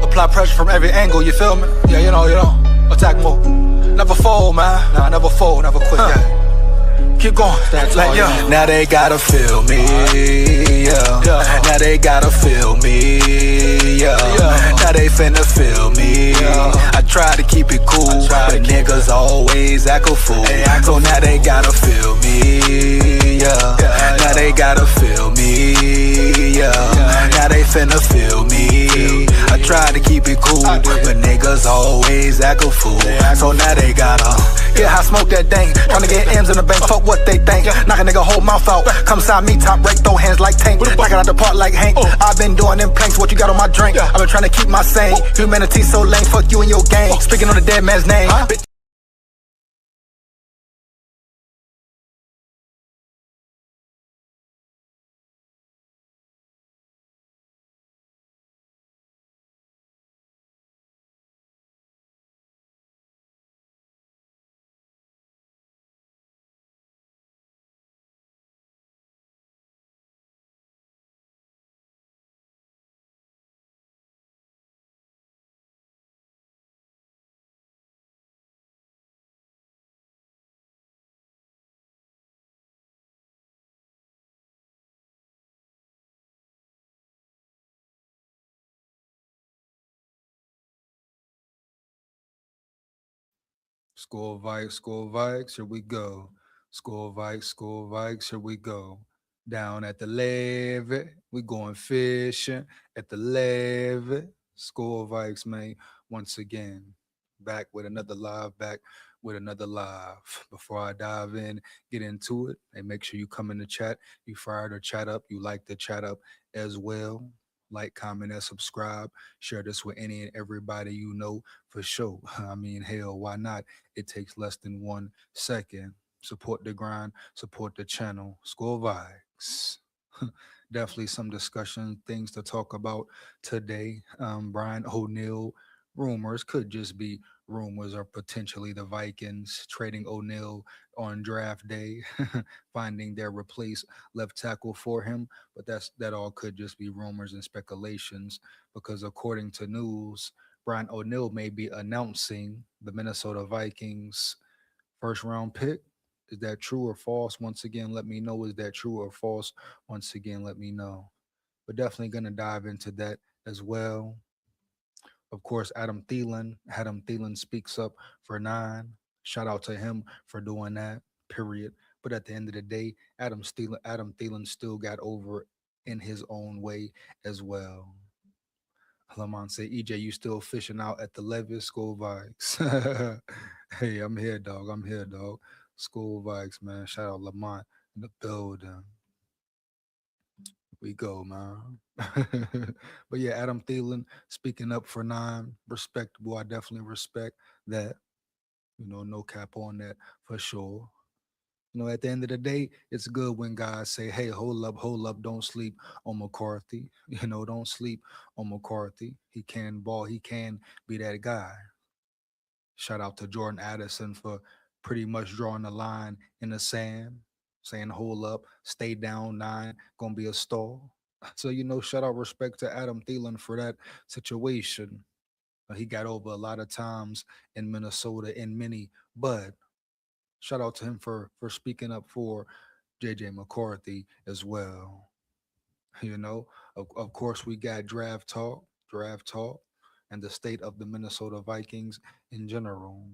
Apply pressure from every angle, you feel me? Yeah, you know. Attack move. Never fold, man. Nah, never fold, never quit, yeah. Keep going, like, yeah. Now they gotta feel me, yeah. Now they gotta feel me, yeah. Now they finna feel me, yeah. I try to keep it cool, but niggas always act a fool. So now they gotta feel me, yeah. Now they gotta feel me, yeah. Now they finna feel me. I try to keep it cool, but niggas always act a fool. So now they gotta get high, smoke that dang. Tryna get M's in the bank, fuck what they think. Knock a nigga whole mouth out. Come side me, top break, throw hands like Tank. Knock it out the park like Hank. I've been doing them planks, what you got on my drink? I've been trying to keep my sane. Humanity so lame, fuck you and your gang. Speaking on the dead man's name. SKOL VIKES, here we go. SKOL VIKES, here we go. Down at the levee, we going fishing at the levee. SKOL VIKES, man, once again, back with another live. Before I dive in, get into it, and make sure you come in the chat. You fired or chat up, you like the chat up as well. Like, comment, and subscribe. Share this with any and everybody you know for sure. I mean, hell, why not? It takes less than 1 second. Support the grind, support the channel. SKOL Vibes. Definitely some discussion, things to talk about today. Brian O'Neill rumors could just be rumors, or potentially the Vikings trading O'Neill on draft day, finding their replace left tackle for him. But that all could just be rumors and speculations, because according to news, Brian O'Neill may be announcing the Minnesota Vikings first round pick. Is that true or false? Once again, let me know. Is that true or false? Once again, let me know. We're definitely going to dive into that as well. Of course, Adam Thielen. Adam Thielen speaks up for nine. Shout out to him for doing that, period. But at the end of the day, Adam Thielen still got over in his own way as well. Lamont say, EJ, you still fishing out at the Levis School Vikes. Hey, I'm here, dog. I'm here, dog. School Vikes, man. Shout out Lamont in the building. We go, man. But yeah, Adam Thielen speaking up for nine. Respectable. I definitely respect that. No cap on that for sure. At the end of the day, it's good when guys say, hey, hold up, don't sleep on McCarthy. Don't sleep on McCarthy. He can ball, he can be that guy. Shout out to Jordan Addison for pretty much drawing the line in the sand, saying, hold up, stay down nine, gonna be a stall. So, shout out respect to Adam Thielen for that situation. He got over a lot of times in Minnesota in many, but shout out to him for speaking up for JJ McCarthy as well. Of course we got draft talk, and the state of the Minnesota Vikings in general.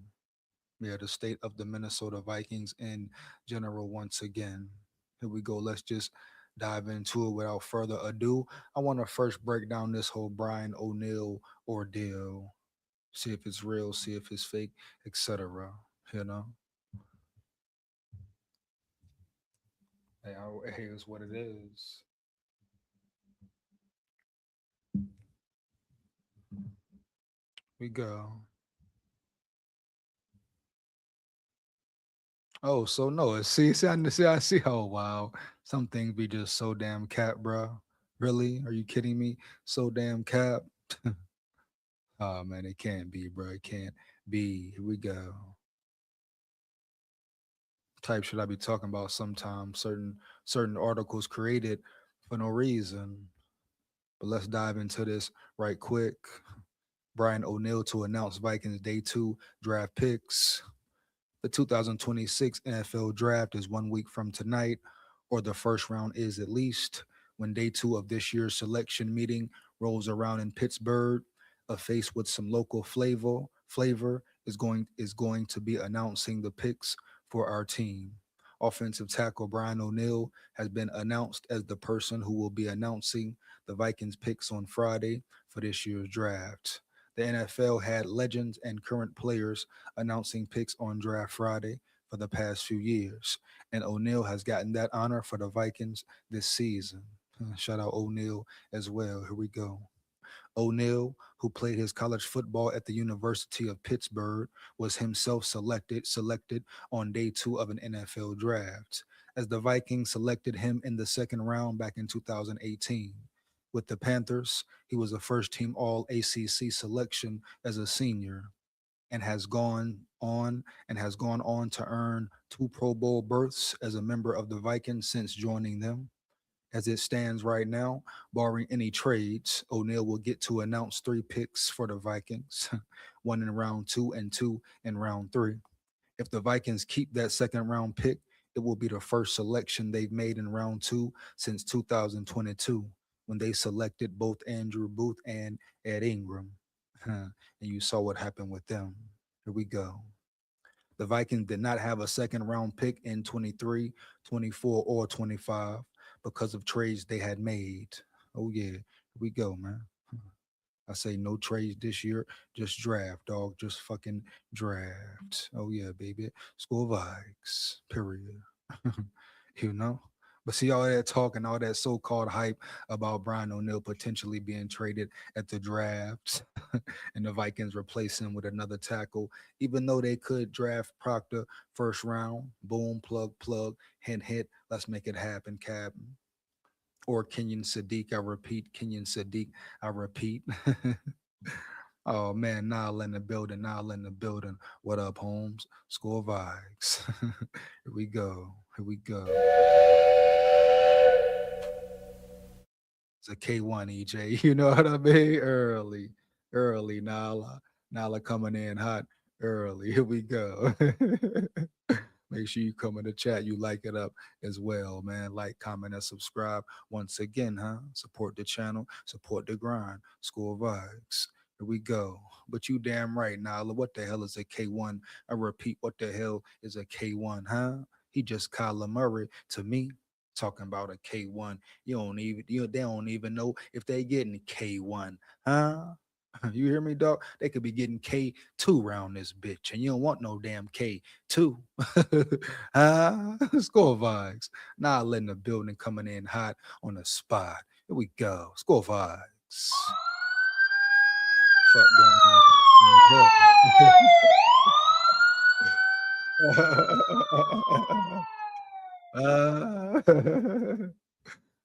Yeah, the state of the Minnesota Vikings in general once again. Here we go. Let's just dive into it without further ado. I want to first break down this whole Brian O'Neill ordeal. See if it's real, see if it's fake, etc. You know? Hey, it's what it is. We go. Oh, so no, see. Oh, wow. Some things be just so damn cap, bro. Really? Are you kidding me? So damn cap. Oh man, it can't be, bro. It can't be. Here we go. Type should I be talking about sometimes? Certain articles created for no reason. But let's dive into this right quick. Brian O'Neill to announce Vikings Day 2 draft picks. The 2026 NFL draft is 1 week from tonight, or the first round is at least. When day 2 of this year's selection meeting rolls around in Pittsburgh, a face with some local flavor is going to be announcing the picks for our team. Offensive tackle Brian O'Neill has been announced as the person who will be announcing the Vikings picks on Friday for this year's draft. The NFL had legends and current players announcing picks on Draft Friday for the past few years, and O'Neal has gotten that honor for the Vikings this season. Shout out O'Neal as well. Here we go. O'Neal, who played his college football at the University of Pittsburgh, was himself selected on day 2 of an NFL draft, as the Vikings selected him in the second round back in 2018. With the Panthers, he was a first team All ACC selection as a senior and has gone on to earn 2 Pro Bowl berths as a member of the Vikings since joining them. As it stands right now, barring any trades, O'Neal will get to announce 3 picks for the Vikings, one in round 2 and 2 in round 3. If the Vikings keep that second round pick, it will be the first selection they've made in round 2 since 2022, when they selected both Andrew Booth and Ed Ingram. And you saw what happened with them. Here we go. The Vikings did not have a second round pick in 23, 24, or 25 because of trades they had made. Oh, yeah. Here we go, man. I say no trades this year, just draft, dog. Just fucking draft. Oh, yeah, baby. School Vikes, period. you know? But see, all that talk and all that so called hype about Brian O'Neill potentially being traded at the drafts and the Vikings replace him with another tackle, even though they could draft Proctor first round, boom, plug, hint, let's make it happen, Captain. Or Kenyon Sadiq, I repeat, Kenyon Sadiq, I repeat. Oh man, Nile in the building, Nile in the building. What up, Holmes? Score vibes. Here we go. Here we go. It's a K1 EJ. You know what I mean? Early, Nala. Nala coming in hot early. Here we go. Make sure you come in the chat. You like it up as well, man. Like, comment, and subscribe. Once again, huh? Support the channel, support the grind. School vibes. Here we go. But you damn right, Nala. What the hell is a K1? I repeat, what the hell is a K1, huh? He just Kyler Murray to me. Talking about a K1. They don't even know if they getting K1, huh? You hear me, dog? They could be getting K2 around this bitch, and you don't want no damn K2. Score vibes. Now letting the building coming in hot on the spot. Here we go. Score vibes. Fuck going on in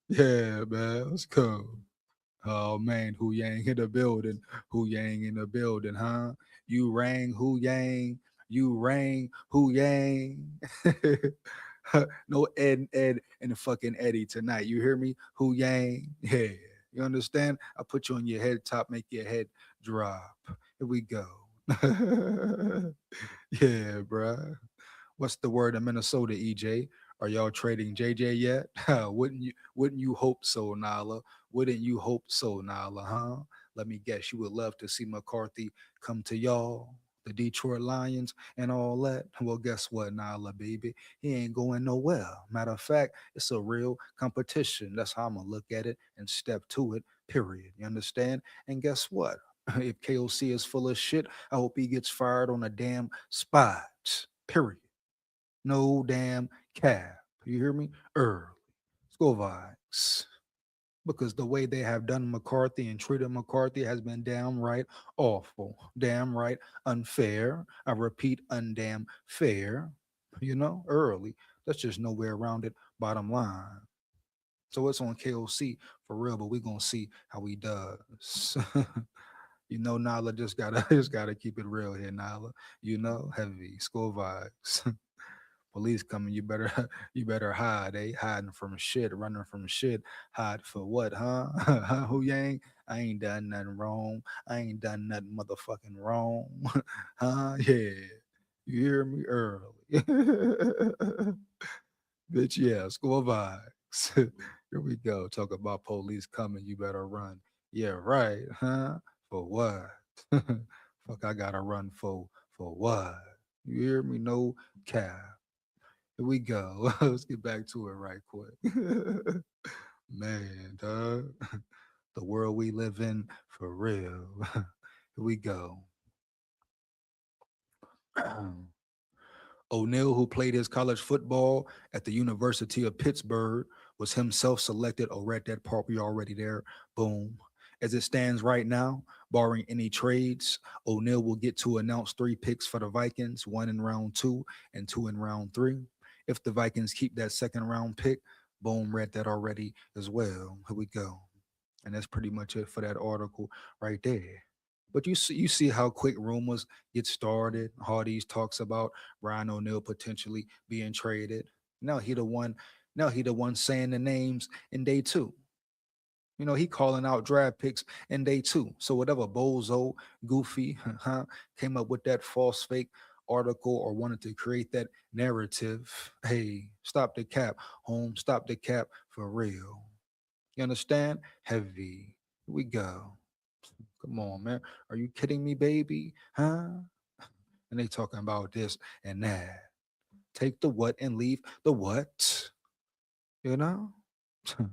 yeah, man. Let's go. Oh man, Hu Yang in the building. Hu Yang in the building, huh? You rang Hu Yang. You rang Hu Yang. No Ed and the fucking Eddie tonight. You hear me? Hu Yang. Yeah. You understand? I put you on your head top, make your head drop. Here we go. Yeah, bruh. What's the word in Minnesota, EJ? Are y'all trading JJ yet? Wouldn't you hope so, Nala? Wouldn't you hope so, Nala, huh? Let me guess, you would love to see McCarthy come to y'all, the Detroit Lions, and all that. Well, guess what, Nala, baby? He ain't going nowhere. Matter of fact, it's a real competition. That's how I'm gonna look at it and step to it, period. You understand? And guess what? If KOC is full of shit, I hope he gets fired on a damn spot. Period. No damn cap. You hear me? Early. School vibes. Because the way they have done McCarthy and treated McCarthy has been downright awful, damn unfair. I repeat, undamn fair. Early. That's just no way around it. Bottom line. So it's on KOC for real, but we're gonna see how he does. Nala just gotta keep it real here, Nala. Heavy school vibes. Police coming, you better you better hide. They hiding from shit, running from shit. Hide for what, huh? Who Yang? I ain't done nothing wrong. I ain't done nothing motherfucking wrong. Huh? Yeah. You hear me early. Bitch, yeah, school vibes. Here we go. Talk about police coming, you better run. Yeah, right, huh? For what? Fuck, I gotta run for what? You hear me? No cap. Here we go. Let's get back to it right quick. Man, dog. The world we live in for real. Here we go. O'Neal, who played his college football at the University of Pittsburgh, was himself selected. Oh, read that part. We already there. Boom. As it stands right now, barring any trades, O'Neal will get to announce 3 picks for the Vikings, 1 in round 2 and 2 in round 3. If the Vikings keep that second round pick, boom, read that already as well. Here we go. And that's pretty much it for that article right there. But you see how quick rumors get started. Hardy's talks about Ryan O'Neal potentially being traded. Now he the one. Now he the one saying the names in day 2. You know, he calling out draft picks in day 2. So whatever bozo, goofy, huh, came up with that false fake article or wanted to create that narrative. Hey, stop the cap, home. Stop the cap for real. You understand? Heavy. Here we go. Come on, man. Are you kidding me, baby? Huh? And they talking about this and that. Take the what and leave the what. You know? Let's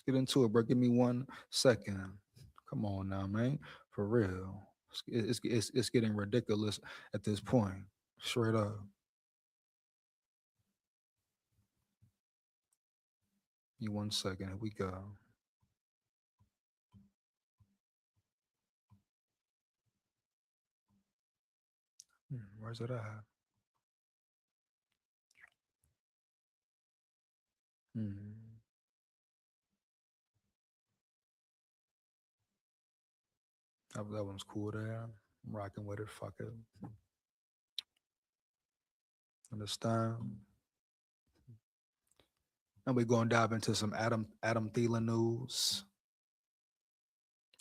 get into it, bro. Give me 1 second. Come on now, man. For real. It's getting ridiculous at this point. Straight up. Give me 1 second. Here we go. Where's it at? Hmm. That one's cool there. I'm rocking with it. Fuck it. Understand? And we're going to dive into some Adam Thielen news.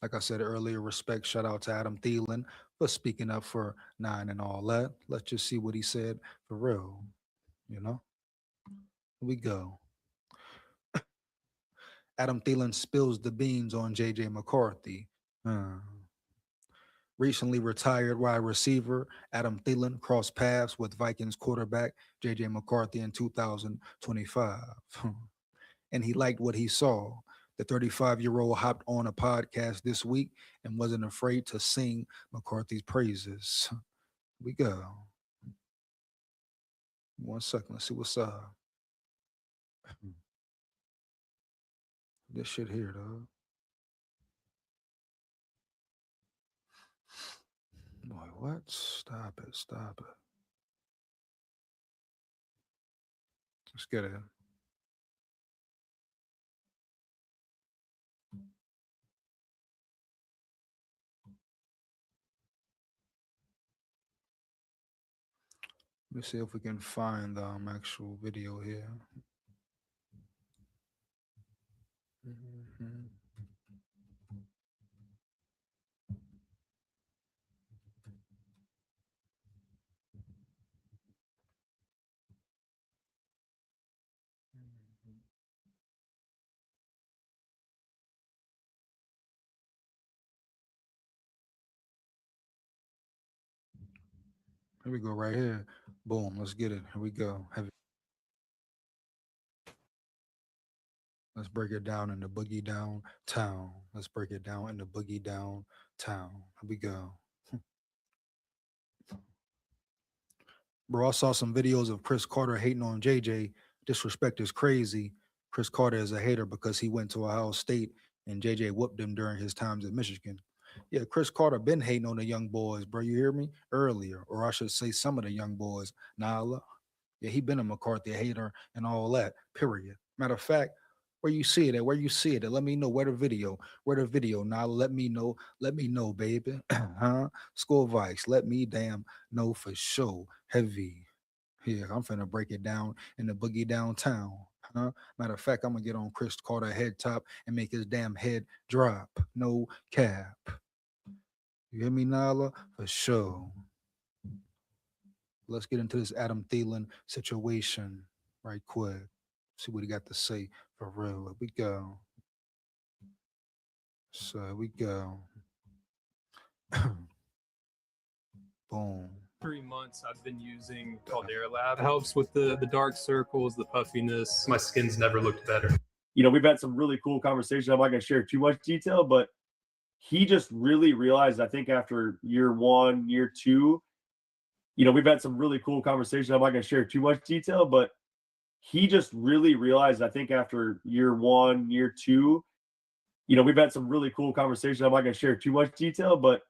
Like I said earlier, respect, shout out to Adam Thielen for speaking up for Nine and all that. Let's just see what he said for real. You know, here we go. Adam Thielen spills the beans on JJ McCarthy. Uh, Recently retired wide receiver Adam Thielen crossed paths with Vikings quarterback JJ McCarthy in 2025. And he liked what he saw. The 35-year-old hopped on a podcast this week and wasn't afraid to sing McCarthy's praises. We go. 1 second. Let's see what's up. This shit here, dog. Boy, what? Stop it. Stop it. Let's get it. Let me see if we can find the actual video here. Mhm. Here we go, right here. Boom, let's get it. Here we go. Let's break it down in the boogie down town. Let's break it down in the boogie down town. Here we go. Bro, I saw some videos of Chris Carter hating on JJ. Disrespect is crazy. Chris Carter is a hater because he went to Ohio State and JJ whooped him during his times at Michigan. Yeah, Chris Carter been hating on the young boys, bro. You hear me? Earlier, or I should say some of the young boys. Nala. Yeah, he been a McCarthy hater and all that. Period. Matter of fact, where you see it at, where you see it at, let me know where the video, Nala. Let me know, baby. Huh? School Vikes, let me damn know for sure. Heavy. Yeah, I'm finna break it down in the boogie downtown. Huh? Matter of fact, I'm gonna get on Chris Carter head top and make his damn head drop. No cap. You hear me, Nala? For sure. Let's get into this Adam Thielen situation right quick. See what he got to say for real. Here we go. So here we go. Boom. 3 months I've been using called Airlab. It helps with the dark circles, the puffiness. My skin's never looked better. You know, we've had some really cool conversations. I'm not going to share too much detail, but he just really realized, I think after year 1, year 2, you know, we've had some really cool conversations. I'm not going to share too much detail, but he just really realized, I think after year 1, year 2, you know, we've had some really cool conversations. I'm not going to share too much detail, but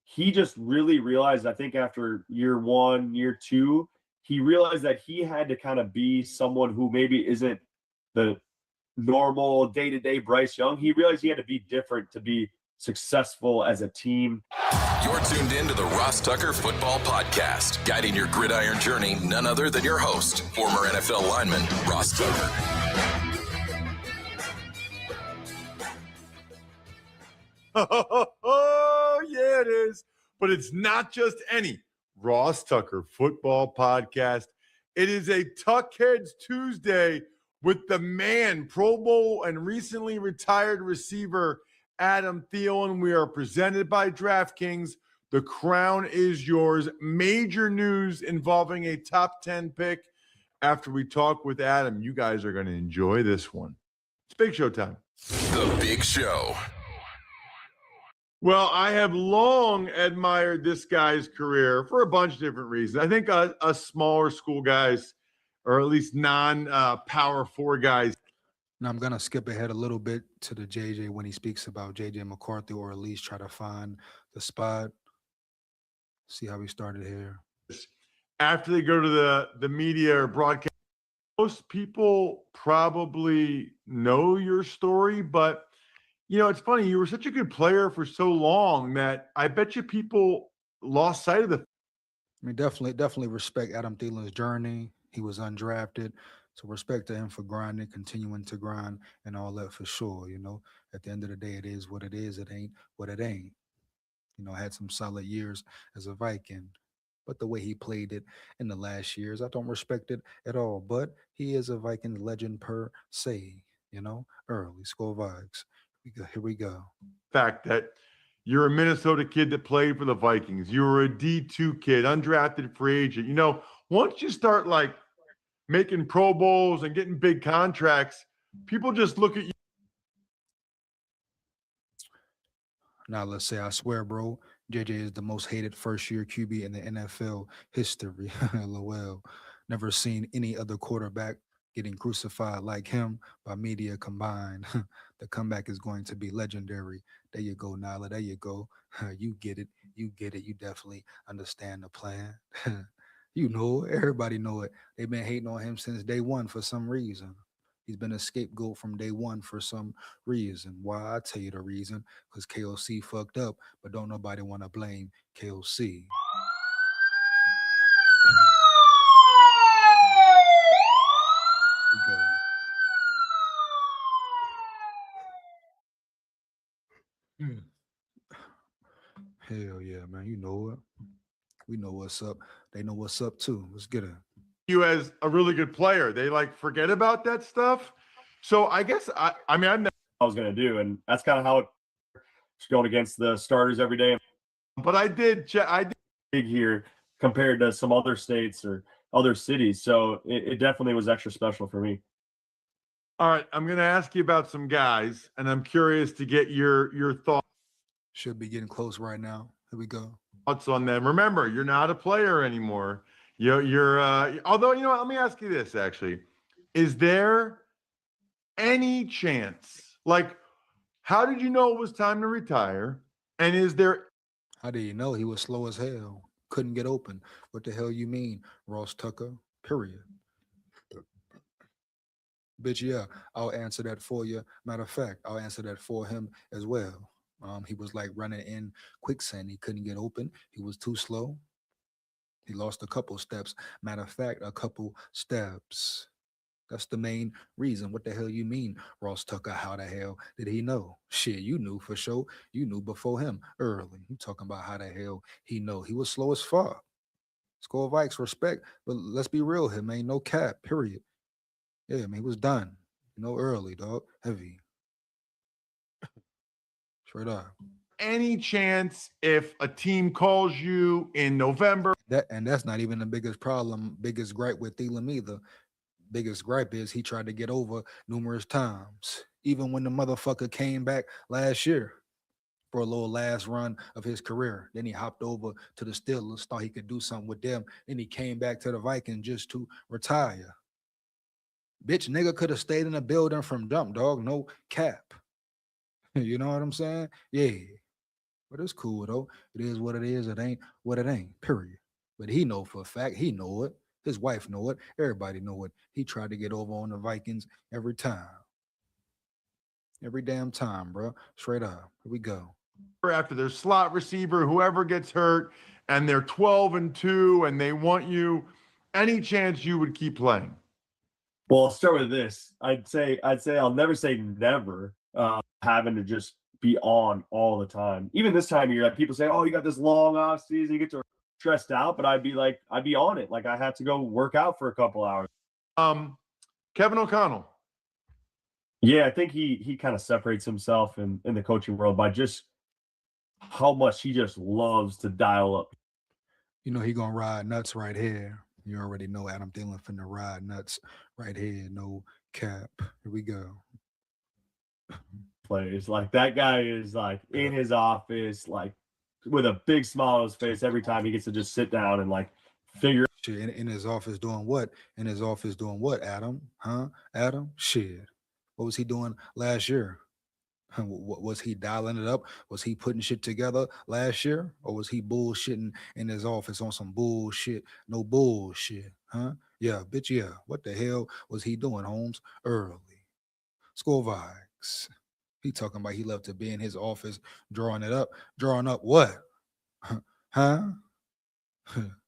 he just really realized, I think after year 1, year 2, he realized that he had to kind of be someone who maybe isn't the normal day-to-day Bryce Young. He realized he had to be different to be successful as a team. You're tuned in to the Ross Tucker Football Podcast, guiding your gridiron journey, none other than your host, former NFL lineman, Ross Tucker. Oh, yeah, it is. But it's not just any Ross Tucker Football Podcast. It is a Tuckheads Tuesday with the man, Pro Bowl and recently retired receiver Adam Thielen. We are presented by DraftKings. The crown is yours. Major news involving a top 10 pick. After we talk with Adam, you guys are going to enjoy this one. It's Big Show time. The Big Show. Well, I have long admired this guy's career for a bunch of different reasons. I think us smaller school guys, or at least non-Power 4 guys. Now I'm gonna skip ahead a little bit to the JJ when he speaks about JJ McCarthy, or at least try to find the spot. See how we started here. After they go to the media or broadcast, most people probably know your story, but you know, it's funny. You were such a good player for so long that I bet you people lost sight of the. I mean, definitely respect Adam Thielen's journey. He was undrafted. So respect to him for grinding, continuing to grind, and all that for sure. You know, at the end of the day, it is what it is. It ain't what it ain't. You know, had some solid years as a Viking, but the way he played it in the last years, I don't respect it at all. But he is a Viking legend per se. You know, early SKOL VIKES. Here we go. Fact that you're a Minnesota kid that played for the Vikings. You were a D2 kid, undrafted free agent. You know, once you start like making Pro Bowls and getting big contracts, people just look at you. Now, let's say, I swear, bro, JJ is the most hated first-year QB in the NFL history. LOL. Never seen any other quarterback getting crucified like him by media combined. The comeback is going to be legendary. There you go, Nyla. There you go. You get it. You get it. You definitely understand the plan. You know, everybody know it. They've been hating on him since day one for some reason. He's been a scapegoat from day one for some reason. Why? I tell you the reason. Because KOC fucked up, but don't nobody want to blame KOC. Hell yeah, man. You know it. We know what's up. They know what's up too. Let's get it. You as a really good player. They like forget about that stuff. So I guess I was going to do, and that's kind of how it's going against the starters every day. But I did big here compared to some other states or other cities. So it definitely was extra special for me. All right, I'm going to ask you about some guys, and I'm curious to get your thoughts. Should be getting close right now. Here we go. Thoughts on them. Remember, you're not a player anymore. You're although, you know what, let me ask you this actually. Is there any chance, like, how did you know it was time to retire? And is there. How did you know? He was slow as hell? Couldn't get open. What the hell you mean, Ross Tucker? Period. Bitch, yeah, I'll answer that for you. Matter of fact, I'll answer that for him as well. He was like running in quicksand. He couldn't get open. He was too slow. He lost a couple steps. Matter of fact, a couple steps. That's the main reason. What the hell you mean, Ross Tucker? How the hell did he know? Shit, you knew for sure. You knew before him early. You talking about how the hell he know? He was slow as fuck. SKOL Vikes, respect. But let's be real here, man. No cap, period. Yeah, man, he was done. Early, dog. Heavy. Straight up. Any chance if a team calls you in November? That's not even the biggest problem, biggest gripe with Thielen either. Biggest gripe is he tried to get over numerous times. Even when the motherfucker came back last year for a little last run of his career. Then he hopped over to the Steelers, thought he could do something with them. Then he came back to the Vikings just to retire. Bitch, nigga could have stayed in the building from jump, dog. No cap. You know what I'm saying? Yeah. But it's cool, though. It is what it is. It ain't what it ain't, period. But he know for a fact. He know it. His wife know it. Everybody know it. He tried to get over on the Vikings every time. Every damn time, bro. Straight up. Here we go. After their slot receiver, whoever gets hurt, and they're 12-2, and they want you, any chance you would keep playing? Well, I'll start with this. I'd say I'll never say never. Having to just be on all the time. Even this time of year, people say, "Oh, you got this long off season, you get to stressed out," but I'd be on it. Like I had to go work out for a couple hours. Kevin O'Connell. Yeah, I think he kind of separates himself in the coaching world by just how much he just loves to dial up. He gonna ride nuts right here. You already know Adam Thielen finna ride nuts right here. No cap. Here we go. Plays like that guy is like in his office, like with a big smile on his face every time he gets to just sit down and like figure. Shit, in his office doing what? In his office doing what, Adam? Huh? Adam? Shit. What was he doing last year? Was he dialing it up? Was he putting shit together last year? Or was he bullshitting in his office on some bullshit? No bullshit, huh? Yeah, bitch, yeah. What the hell was he doing, Holmes? Early. SKOL Vikes. He talking about he loved to be in his office drawing it up. Drawing up what? Huh?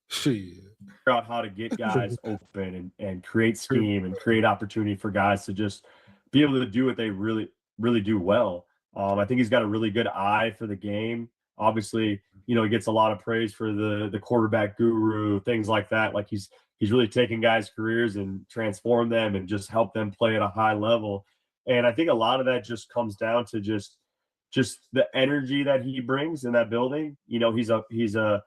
Shit. Figure out how to get guys open and create scheme and create opportunity for guys to just be able to do what they really, really do well. I think he's got a really good eye for the game. Obviously, he gets a lot of praise for the quarterback guru, things like that. Like he's really taken guys' careers and transformed them and just helped them play at a high level. And I think a lot of that just comes down to just the energy that he brings in that building. He's a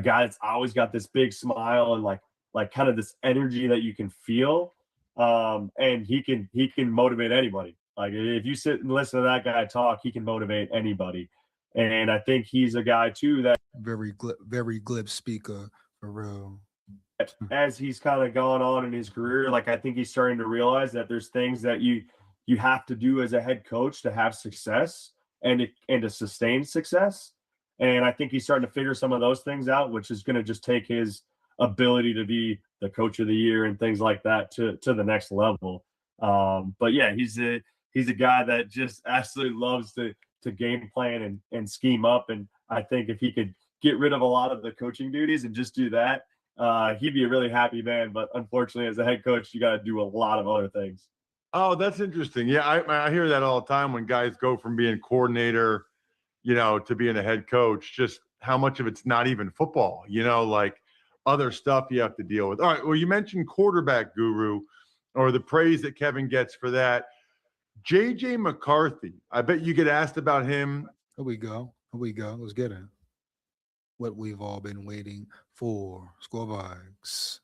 guy that's always got this big smile and like kind of this energy that you can feel. And he can motivate anybody. Like if you sit and listen to that guy talk, he can motivate anybody. And I think he's a guy too that very glib speaker for real. As he's kind of gone on in his career, like I think he's starting to realize that there's things that you have to do as a head coach to have success and to sustain success. And I think he's starting to figure some of those things out, which is going to just take his ability to be the coach of the year and things like that to the next level. But yeah, he's a guy that just absolutely loves to game plan and scheme up. And I think if he could get rid of a lot of the coaching duties and just do that, he'd be a really happy man. But unfortunately, as a head coach, you got to do a lot of other things. Oh, that's interesting. Yeah, I hear that all the time when guys go from being coordinator, to being a head coach, just how much of it's not even football, like other stuff you have to deal with. All right, well, you mentioned quarterback guru or the praise that Kevin gets for that. J.J. McCarthy, I bet you get asked about him. Here we go. Let's get it. What we've all been waiting for. SKOL Vikes.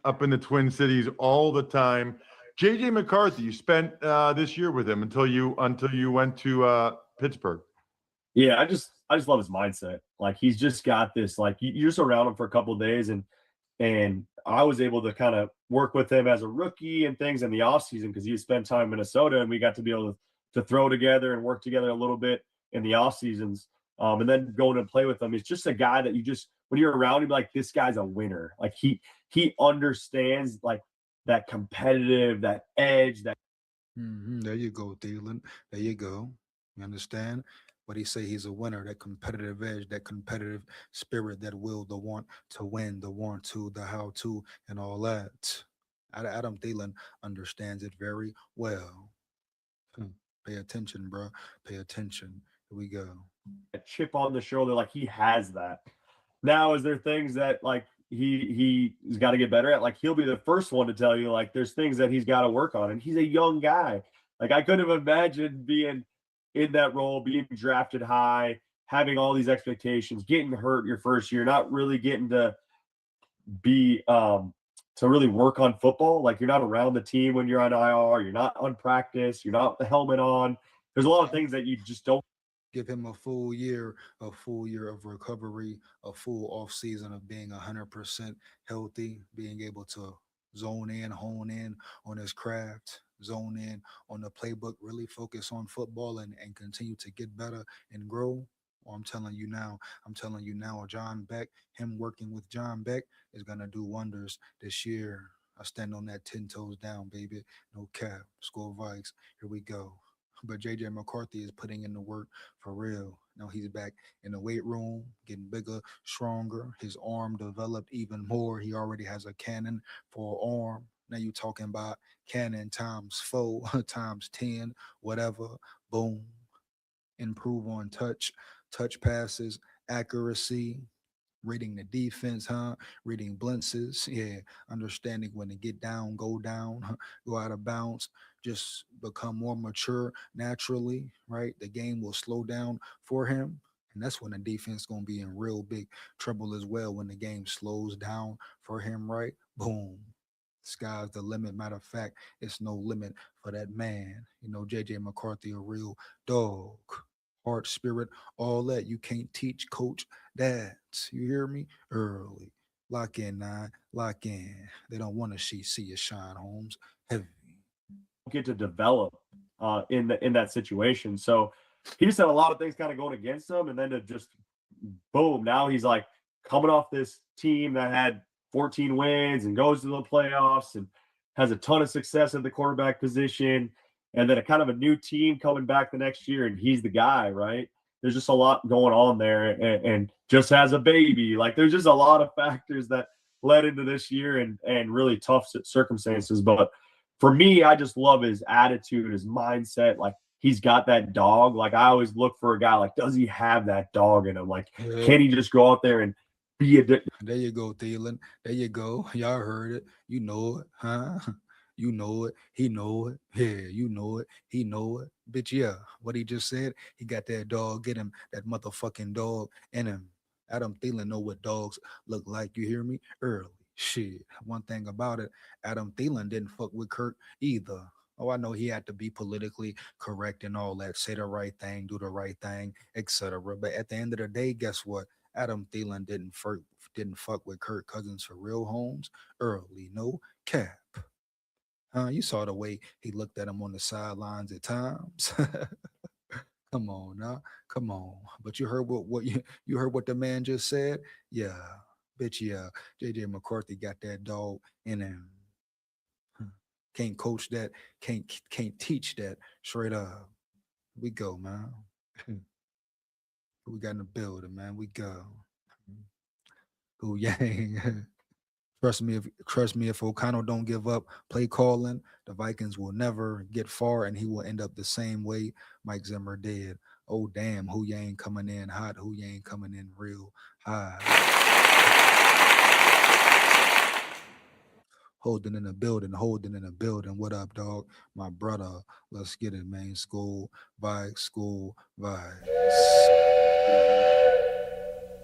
Up in the Twin Cities all the time. J.J. McCarthy, you spent this year with him until you went to Pittsburgh. Yeah, I just love his mindset. Like he's just got this. Like you're just around him for a couple of days, and I was able to kind of work with him as a rookie and things in the offseason because he spent time in Minnesota, and we got to be able to throw together and work together a little bit in the off seasons. And then going to play with him. He's just a guy that you just when you're around him, like this guy's a winner. Like he understands like that competitive, that edge, that There you go, Thielen. There you go. You understand? But he say he's a winner, that competitive edge, that competitive spirit, that will, the want to win, the want to, the how to, and all that. Adam Thielen understands it very well. Hmm. Pay attention, bro. Pay attention. Here we go. A chip on the shoulder, like he has that. Now, is there things that like he's got to get better at? Like he'll be the first one to tell you like there's things that he's got to work on, and he's a young guy. Like I couldn't have imagined being in that role, being drafted high, having all these expectations, getting hurt your first year, not really getting to be to really work on football. Like you're not around the team when you're on IR, you're not on practice, you're not the helmet on. There's a lot of things that you just don't. Give him a full year of recovery, a full off season of being 100% healthy, being able to zone in, hone in on his craft, zone in on the playbook, really focus on football and continue to get better and grow. Well, I'm telling you now, John Beck, him working with John Beck is gonna do wonders this year. I stand on that 10 toes down, baby. No cap. Score Vikes. Here we go. But JJ McCarthy is putting in the work for real. Now he's back in the weight room, getting bigger, stronger. His arm developed even more. He already has a cannon for an arm. Now you talking about cannon times 4, times 10, whatever. Boom. Improve on touch passes, accuracy, reading the defense, reading blitzes, yeah, understanding when to get down, go down, go out of bounds, just become more mature naturally, right? The game will slow down for him. And that's when the defense going to be in real big trouble as well when the game slows down for him, right? Boom. Sky's the limit. Matter of fact, it's no limit for that man. You know, JJ McCarthy, a real dog. Heart, spirit, all that. You can't teach coach that. You hear me? Early. Lock in, nine. Lock in. They don't want to see you shine, Holmes. Heavy. Get to develop in that situation. So he just had a lot of things kind of going against him, and then to just boom, now he's like coming off this team that had 14 wins and goes to the playoffs and has a ton of success at the quarterback position, and then a kind of a new team coming back the next year, and he's the guy, right? There's just a lot going on there, and just has a baby. Like there's just a lot of factors that led into this year and really tough circumstances. But for me, I just love his attitude, his mindset. Like he's got that dog. Like I always look for a guy like, does he have that dog in him? Like, can he just go out there and be a There you go, Thielen. There you go. Y'all heard it. You know it, huh? You know it. He know it. Yeah, you know it. He know it. Bitch, yeah. What he just said, he got that dog. Get him that motherfucking dog in him. Adam Thielen know what dogs look like. You hear me? Early. Shit. One thing about it, Adam Thielen didn't fuck with Kirk either. Oh, I know he had to be politically correct and all that, say the right thing, do the right thing, etc. But at the end of the day, guess what? Adam Thielen didn't fuck with Kirk Cousins for real, Holmes. Early. No cap. You saw the way he looked at him on the sidelines at times. Come on now, come on. But you heard what you heard what the man just said? Yeah, bitch, yeah. JJ McCarthy got that dog in him. Can't coach that, can't teach that. Straight up. We go, man. We got in the building, man. We go. Ooh, yang. Trust me, if O'Connell don't give up play calling, the Vikings will never get far and he will end up the same way Mike Zimmer did. Oh damn, who you ain't coming in hot, who you ain't coming in real high. Holding in the building. What up, dog? My brother. Let's get it, man. School vibes.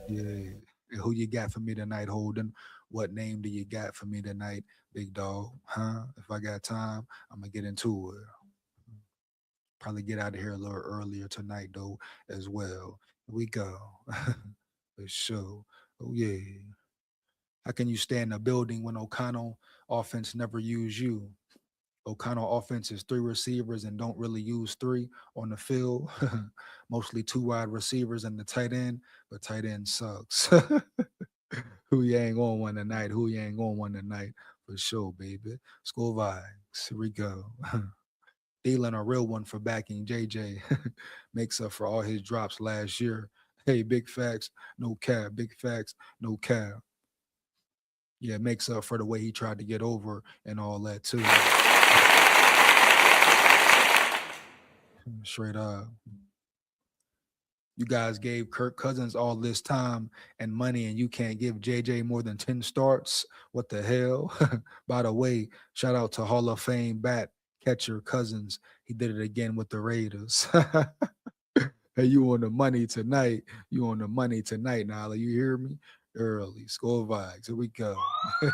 Yeah. And who you got for me tonight, Holden? What name do you got for me tonight, big dog? Huh? If I got time, I'm gonna get into it. Probably get out of here a little earlier tonight, though, as well. Here we go. For sure. Oh yeah. How can you stay in the building when O'Connell offense never use you? O'Connell offense is 3 receivers and don't really use 3 on the field. Mostly 2 wide receivers and the tight end, but tight end sucks. Who you ain't going one tonight? Who you ain't going one tonight? For sure, baby. School vibes. Here we go. Thielen a real one for backing JJ. Makes up for all his drops last year. Hey, big facts, no cap. Big facts, no cap. Yeah, makes up for the way he tried to get over and all that too. Straight up. You guys gave Kirk Cousins all this time and money, and you can't give JJ more than 10 starts. What the hell? By the way, shout out to Hall of Fame bat catcher Cousins. He did it again with the Raiders. Hey, you on the money tonight. You on the money tonight, Nala. You hear me? Early. SKOL vibes. Here we go. Man,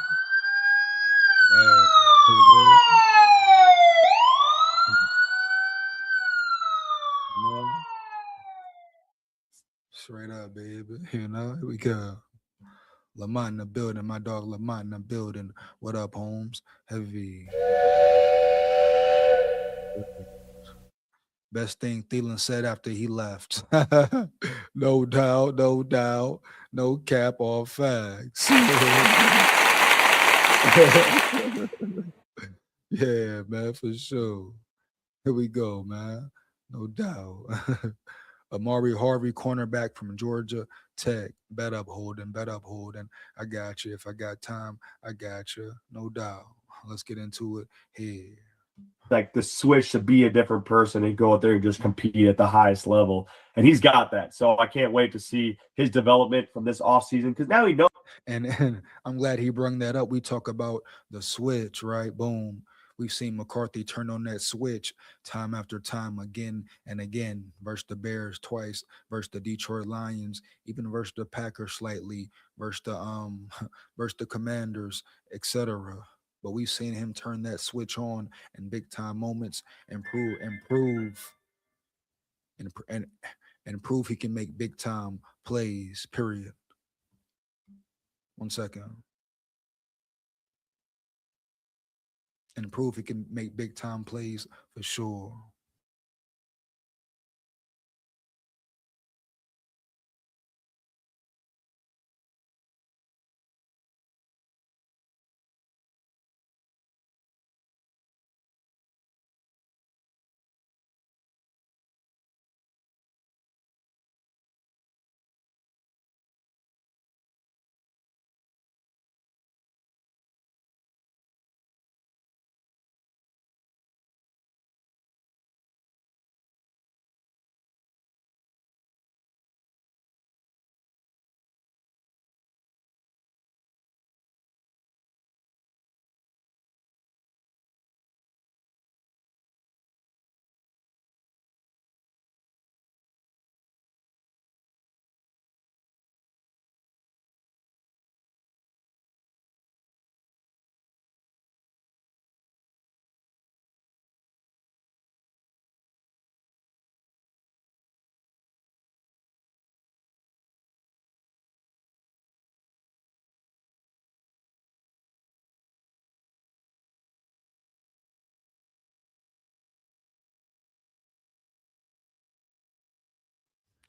straight up, baby. Here we go. Lamont in the building. My dog Lamont in the building. What up, Holmes? Heavy. Best thing Thielen said after he left. No doubt, no doubt. No cap, all facts. Yeah, man, for sure. Here we go, man. No doubt. Amari Harvey, cornerback from Georgia Tech. Bet up holding. I got you. If I got time, I got you. No doubt. Let's get into it here. Like the switch to be a different person and go out there and just compete at the highest level. And he's got that. So I can't wait to see his development from this offseason because now he knows. And I'm glad he brought that up. We talk about the switch, right? Boom. We've seen McCarthy turn on that switch time after time, again and again, versus the Bears twice, versus the Detroit Lions, even versus the Packers slightly, versus the Commanders, etc. But we've seen him turn that switch on in big time moments and prove he can make big time plays. Period. 1 second. And prove he can make big time plays for sure.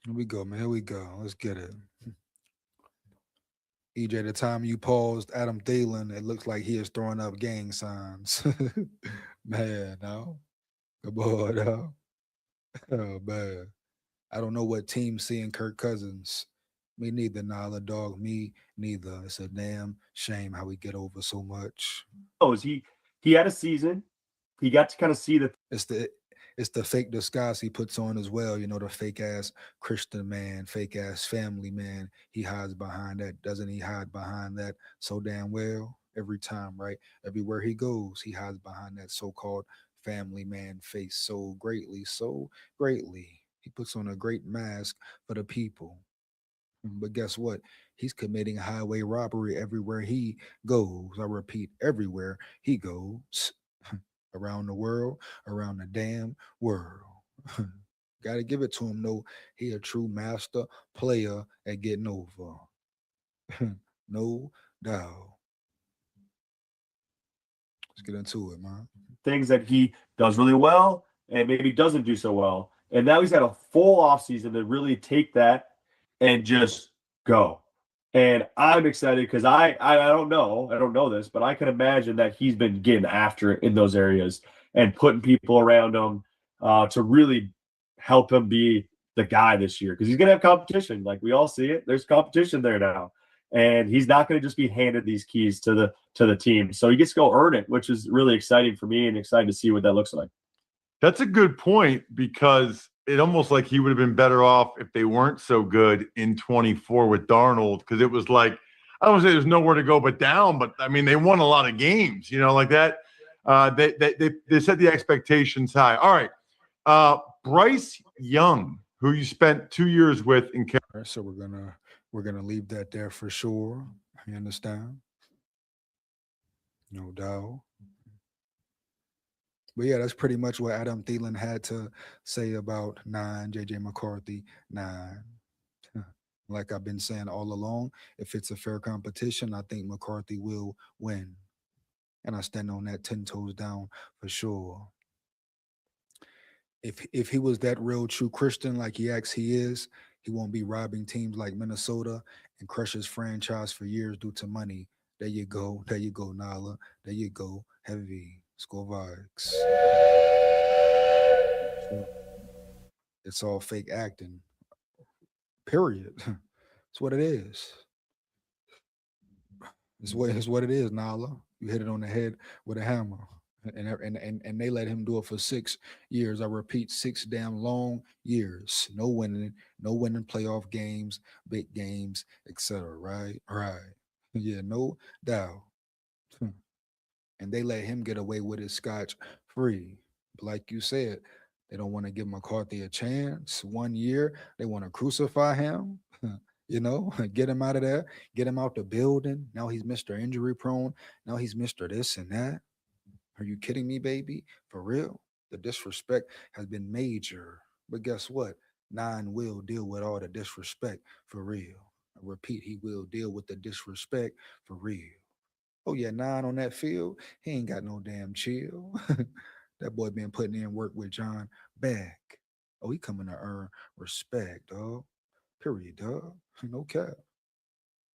Here we go, man. Here we go. Let's get it. EJ, the time you paused Adam Thielen, it looks like he is throwing up gang signs. Man, no. Come on, no. Oh, man. I don't know what team seeing Kirk Cousins. Me neither, Nala, dog. Me neither. It's a damn shame how we get over so much. He had a season. He got to kind of see it's the fake disguise he puts on as well. You know, the fake ass Christian man, fake ass family man. He hides behind that. Doesn't he hide behind that so damn well? Every time, right? Everywhere he goes, he hides behind that so-called family man face so greatly. He puts on a great mask for the people. But guess what? He's committing highway robbery everywhere he goes. I repeat, everywhere he goes. Around the world, around the damn world. Got to give it to him, though. He a true master player at getting over. No doubt. Let's get into it, man. Things that he does really well and maybe doesn't do so well. And now he's had a full offseason to really take that and just go. And I'm excited because I don't know this, but I can imagine that he's been getting after it in those areas. and putting people around him to really help him be the guy this year, because he's going to have competition. Like we all see it. There's competition there now. And he's not going to just be handed these keys to the team. So he gets to go earn it, which is really exciting for me and excited to see what that looks like. That's a good point, because it almost like he would have been better off if they weren't so good in 24 with Darnold, because it was like, I don't want to say there's nowhere to go but down, but I mean, they won a lot of games, like that. They set the expectations high. All right. Bryce Young, who you spent 2 years with in Carolina. All right, so we're gonna leave that there for sure. You understand? No doubt. But yeah, that's pretty much what Adam Thielen had to say about 9, JJ McCarthy 9. Like I've been saying all along, if it's a fair competition, I think McCarthy will win. And I stand on that 10 toes down for sure. If he was that real true Christian like he acts he is, he won't be robbing teams like Minnesota and crush his franchise for years due to money. There you go, Nala. There you go, heavy. SKOL VIKES. It's all fake acting. Period. It's what it is. It's what it is, Nala. You hit it on the head with a hammer. And they let him do it for 6 years. I repeat, 6 damn long years. No winning playoff games, big games, etc. Right? Yeah, no doubt. And they let him get away with it scotch free. But like you said, they don't want to give McCarthy a chance. 1 year, they want to crucify him. Get him out of there, get him out the building. Now he's Mr. Injury Prone. Now he's Mr. This and that. Are you kidding me, baby? For real? The disrespect has been major. But guess what? 9 will deal with all the disrespect for real. I repeat, he will deal with the disrespect for real. Oh yeah, 9 on that field, he ain't got no damn chill. That boy been putting in work with John back. Oh, he coming to earn respect, dog. Period, dog. No cap.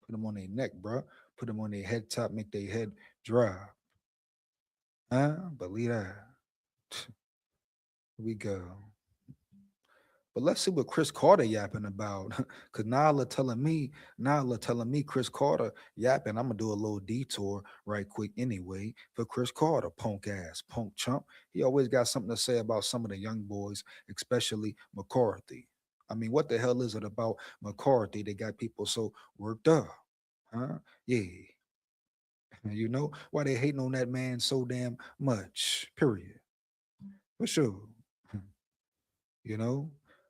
Put them on their neck, bro. Put them on their head top, make their head drop. Believe that. Here we go. But let's see what Chris Carter yapping about. Cause Nala telling me Chris Carter yapping. I'm gonna do a little detour right quick anyway for Chris Carter, punk ass, punk chump. He always got something to say about some of the young boys, especially McCarthy. I mean, what the hell is it about McCarthy that got people so worked up? Huh? Yeah. You know why they hating on that man so damn much. Period. For sure.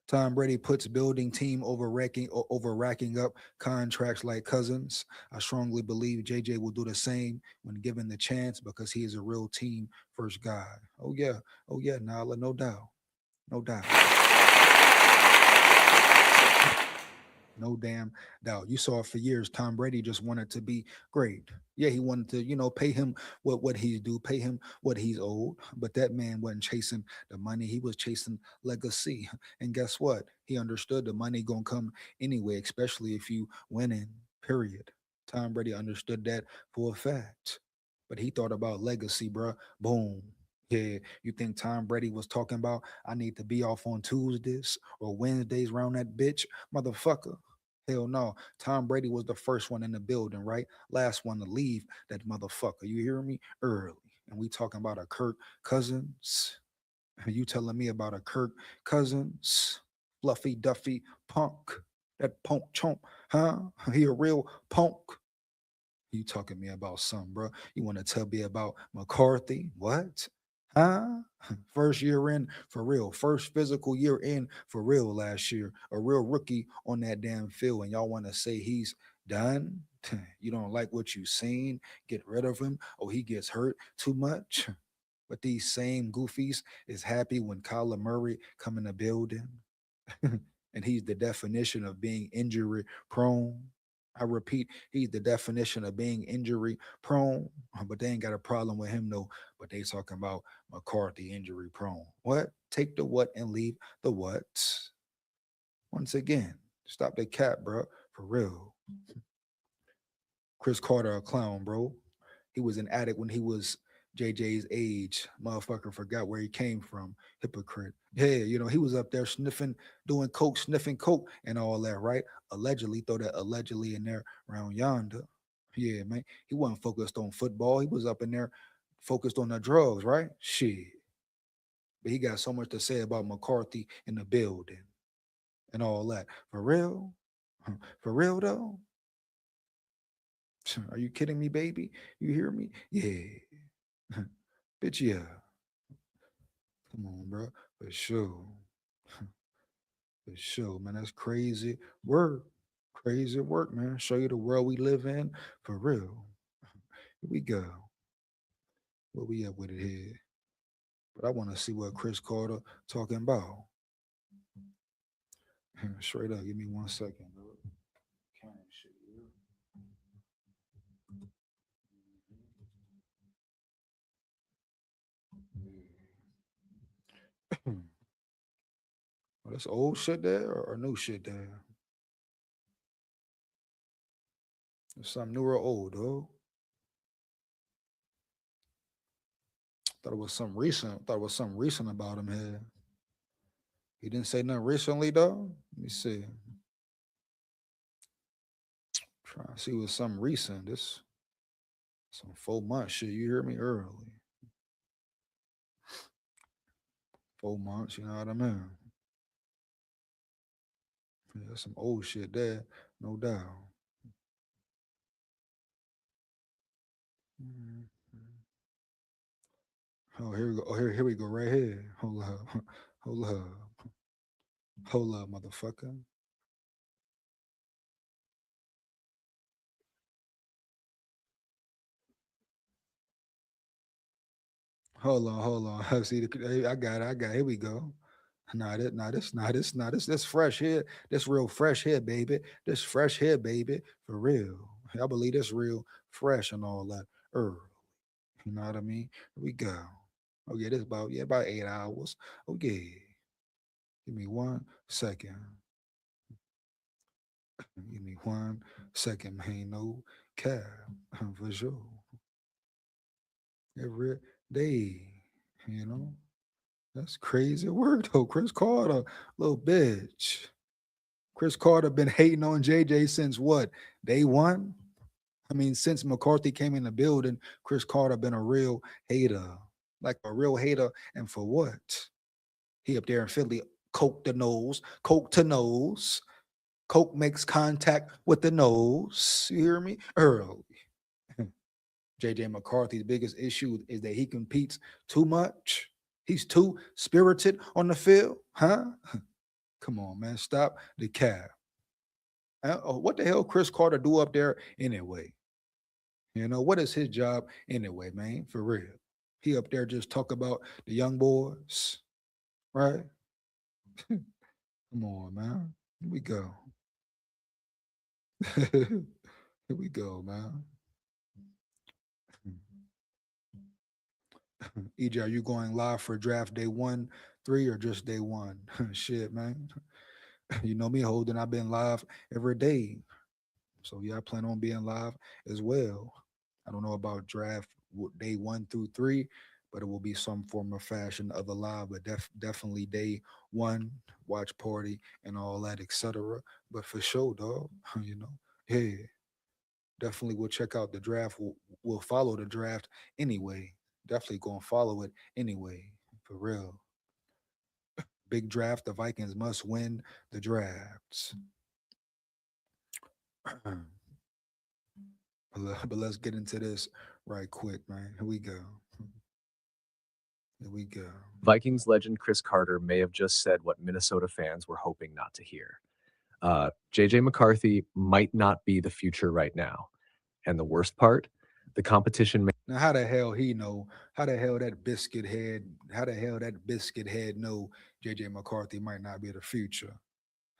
Tom Brady puts building team over racking up contracts like Cousins. I strongly believe JJ will do the same when given the chance because he is a real team first guy. Oh yeah, Nala, no doubt. No damn doubt. You saw it for years. Tom Brady just wanted to be great. Yeah, he wanted to, pay him what he's due, pay him what he's owed. But that man wasn't chasing the money. He was chasing legacy. And guess what? He understood the money gonna come anyway, especially if you winning, period. Tom Brady understood that for a fact. But he thought about legacy, bro. Boom. Yeah, you think Tom Brady was talking about I need to be off on Tuesdays or Wednesdays around that bitch? Motherfucker. Hell no. Tom Brady was the first one in the building, right? Last one to leave that motherfucker. You hear me? Early. And we talking about a Kirk Cousins. You telling me about a Kirk Cousins? Fluffy Duffy punk. That punk chomp, huh? He a real punk. You talking me about something, bro? You want to tell me about McCarthy? What? Huh? First year in for real. First physical year in for real last year. A real rookie on that damn field. And y'all want to say he's done? You don't like what you seen? Get rid of him. Oh, he gets hurt too much. But these same goofies is happy when Kyler Murray come in the building. And he's the definition of being injury prone. I repeat, he's the definition of being injury prone, but they ain't got a problem with him, though. But they talking about McCarthy injury prone. What? Take the what and leave the what. Once again, stop the cap, bro. For real. Chris Carter, a clown, bro. He was an addict when he was JJ's age. Motherfucker forgot where he came from. Hypocrite. Yeah, he was up there sniffing, doing coke, sniffing coke and all that, right? Allegedly, throw that allegedly in there around yonder. Yeah, man. He wasn't focused on football. He was up in there focused on the drugs, right? Shit. But he got so much to say about McCarthy in the building and all that. For real? For real though? Are you kidding me, baby? You hear me? Yeah. Bitch, yeah. Come on, bro. For sure. For sure, man. That's crazy work. Crazy work, man. Show you the world we live in. For real. Here we go. Where we at with it here? But I want to see what Chris Carter talking about. Straight up, give me 1 second, bro. Shit, yeah. Well, that's old shit there or new shit there? There's something new or old, though. Thought it was something recent. Thought it was something recent about him here. He didn't say nothing recently, though. Let me see. Trying to see what's something recent. This some 4 months shit. You hear me early. 4 months, you know what I mean? Yeah, that's some old shit there, no doubt. Mhm. Oh, here we go. Oh, here we go. Right here. Hold up. Hold up. Hold up, motherfucker. Hold on, hold on. See, I got it. I got it. Here we go. This fresh here. This real fresh here, baby. This fresh here, baby. For real. I believe this real fresh and all that. Early. You know what I mean? Here we go. Oh yeah, this about 8 hours. Okay. Give me 1 second. Give me 1 second, man. No cap. For sure. Every day. You know? That's crazy work though. Chris Carter, little bitch. Chris Carter been hating on JJ since what? Day one? I mean, since McCarthy came in the building, Chris Carter been a real hater. Like a real hater. And for what? He up there in Philly, coke the nose, coke to nose. Coke makes contact with the nose. You hear me? Early. JJ McCarthy's biggest issue is that he competes too much. He's too spirited on the field, huh? Come on, man. Stop the cap. What the hell Chris Carter do up there anyway? What is his job anyway, man? For real. He up there just talk about the young boys, right? Come on, man. Here we go. Here we go, man. EJ, are you going live for draft day 1, 3, or just day 1? Shit, man. You know me, Holden. I've been live every day. So yeah, I plan on being live as well. I don't know about draft day 1 through 3, but it will be some form of fashion of a live, but definitely day 1, watch party and all that, etc. But for sure, dog, hey, definitely we'll check out the draft. We'll follow the draft anyway. Definitely gonna follow it anyway, for real. Big draft. The Vikings must win the drafts. But let's get into this right quick, man. Here we go. Here we go. Vikings legend Chris Carter may have just said what Minnesota fans were hoping not to hear. JJ McCarthy might not be the future right now. And the worst part, the competition Now, how the hell he know? How the hell that biscuit head know JJ McCarthy might not be the future?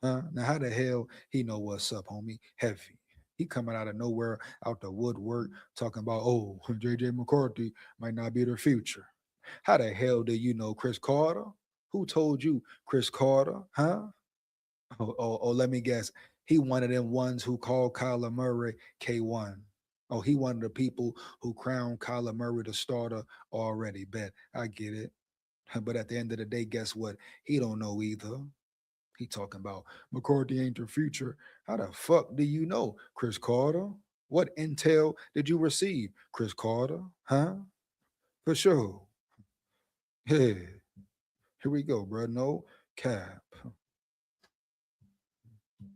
Huh? Now, how the hell he know what's up, homie? Heavy. He coming out of nowhere, out the woodwork, talking about, oh, JJ McCarthy might not be the future. How the hell do you know Chris Carter? Who told you Chris Carter? Huh? Oh, let me guess. He one of them ones who called Kyler Murray K1. Oh, he one of the people who crowned Kyler Murray the starter already. Bet. I get it. But at the end of the day, guess what? He don't know either. He talking about McCarthy ain't the future. How the fuck do you know, Chris Carter? What intel did you receive, Chris Carter? Huh? For sure. Yeah. Here we go, bro. No cap.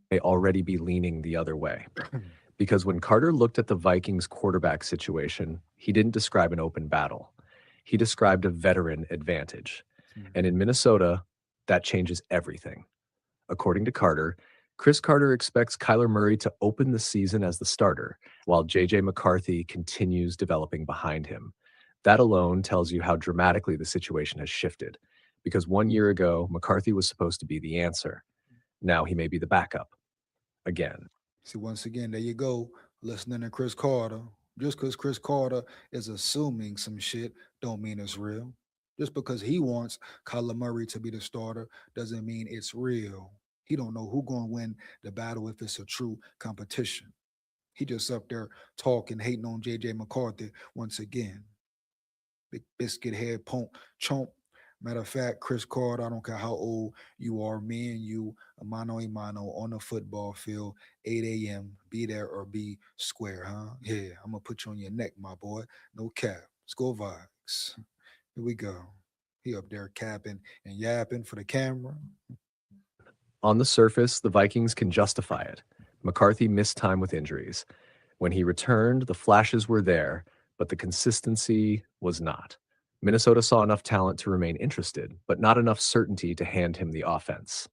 May already be leaning the other way. Because when Carter looked at the Vikings quarterback situation, he didn't describe an open battle. He described a veteran advantage. And in Minnesota, that changes everything. According to Carter, Chris Carter expects Kyler Murray to open the season as the starter, while J.J. McCarthy continues developing behind him. That alone tells you how dramatically the situation has shifted. Because 1 year ago, McCarthy was supposed to be the answer. Now he may be the backup. Again. See, once again, there you go, listening to Chris Carter. Just because Chris Carter is assuming some shit don't mean it's real. Just because he wants Kyler Murray to be the starter doesn't mean it's real. He don't know who going to win the battle if it's a true competition. He just up there talking, hating on J.J. McCarthy once again. Big biscuit head, chomp. Matter of fact, Chris Carter, I don't care how old you are, me and you, mano a mano on the football field, 8 a.m., be there or be square, huh? Yeah, I'm going to put you on your neck, my boy. No cap. SKOL VIKES. Here we go. He up there capping and yapping for the camera. On the surface, the Vikings can justify it. McCarthy missed time with injuries. When he returned, the flashes were there, but the consistency was not. Minnesota saw enough talent to remain interested, but not enough certainty to hand him the offense.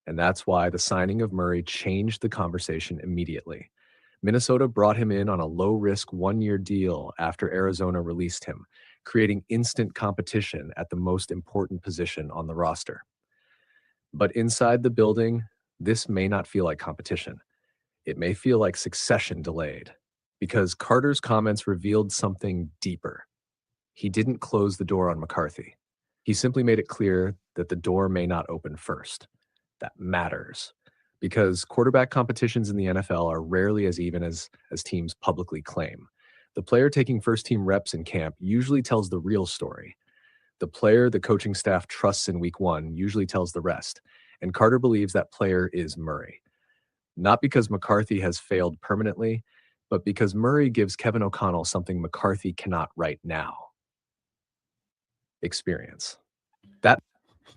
And that's why the signing of Murray changed the conversation immediately. Minnesota brought him in on a low-risk one-year deal after Arizona released him, creating instant competition at the most important position on the roster. But inside the building, this may not feel like competition. It may feel like succession delayed, because Carter's comments revealed something deeper. He didn't close the door on McCarthy. He simply made it clear that the door may not open first. That matters, because quarterback competitions in the NFL are rarely as even as teams publicly claim. The player taking first-team reps in camp usually tells the real story. The player the coaching staff trusts in week one usually tells the rest, and Carter believes that player is Murray. Not because McCarthy has failed permanently, but because Murray gives Kevin O'Connell something McCarthy cannot right now. Experience. But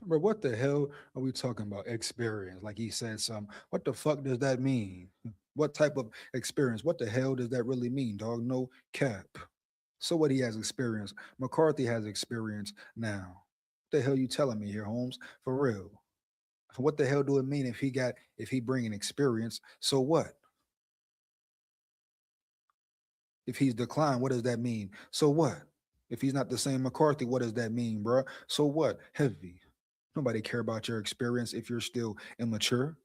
what the hell are we talking about? Experience. Like he said something. What the fuck does that mean? What type of experience? What the hell does that really mean, dog? No cap. So what, he has experience. McCarthy has experience now. What the hell you telling me here, Holmes? For real. What the hell do it mean if he bringing experience? So what? If he's declined, what does that mean? So what? If he's not the same McCarthy, what does that mean, bro? So what? Heavy. Nobody care about your experience if you're still immature.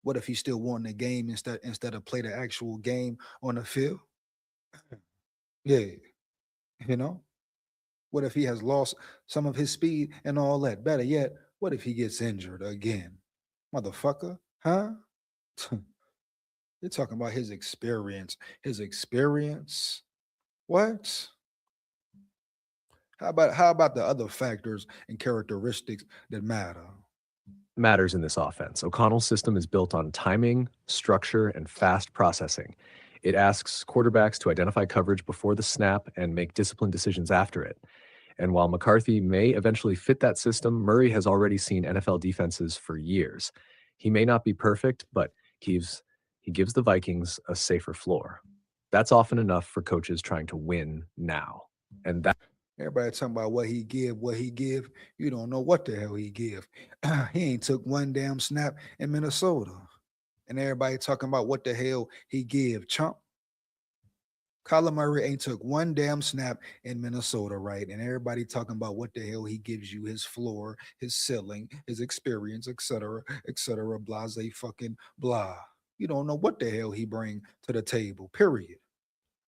What if he's still wanting the game instead of play the actual game on the field? Yeah, you know. What if he has lost some of his speed and all that? Better yet, what if he gets injured again? Motherfucker, huh? You're talking about his experience. His experience? What? How about the other factors and characteristics that matter? Matters in this offense. O'Connell's system is built on timing, structure, and fast processing. It asks quarterbacks to identify coverage before the snap and make disciplined decisions after it. And while McCarthy may eventually fit that system, Murray has already seen NFL defenses for years. He may not be perfect, but he gives the Vikings a safer floor. That's often enough for coaches trying to win now. And that Everybody talking about what he give. You don't know what the hell he give. He ain't took one damn snap in Minnesota. And everybody talking about what the hell he give, chump. Kyler Murray ain't took one damn snap in Minnesota, right? And everybody talking about what the hell he gives you, his floor, his ceiling, his experience, etc., blase fucking blah. You don't know what the hell he bring to the table, period.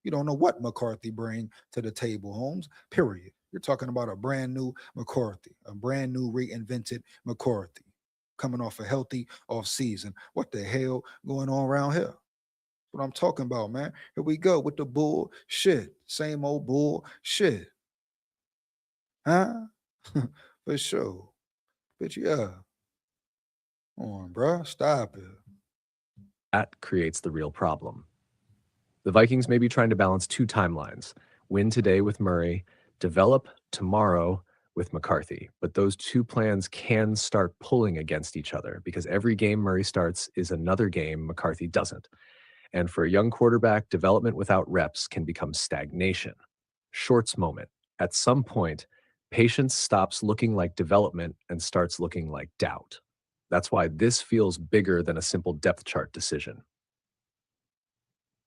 You don't know what McCarthy bring to the table, Holmes, period. You're talking about a brand new McCarthy, a brand new reinvented McCarthy, coming off a healthy off season. What the hell going on around here? What I'm talking about, man. Here we go with the bull shit. Same old bull shit. Huh? For sure. But yeah. Come on, bro. Stop it. That creates the real problem. The Vikings may be trying to balance two timelines: win today with Murray, develop tomorrow with McCarthy. But those two plans can start pulling against each other because every game Murray starts is another game McCarthy doesn't. And for a young quarterback, development without reps can become stagnation. Shorts moment. At some point, patience stops looking like development and starts looking like doubt. That's why this feels bigger than a simple depth chart decision.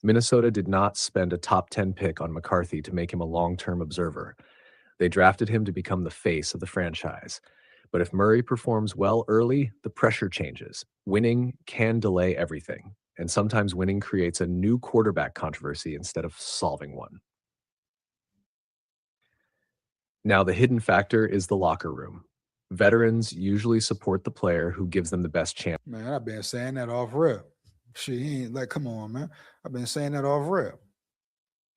Minnesota did not spend a top 10 pick on McCarthy to make him a long-term observer. They drafted him to become the face of the franchise. But if Murray performs well early, the pressure changes. Winning can delay everything, and sometimes winning creates a new quarterback controversy instead of solving one. Now, the hidden factor is the locker room. Veterans usually support the player who gives them the best chance. Man, I've been saying that off rip. Shit, he ain't like, come on, man. I've been saying that off rip.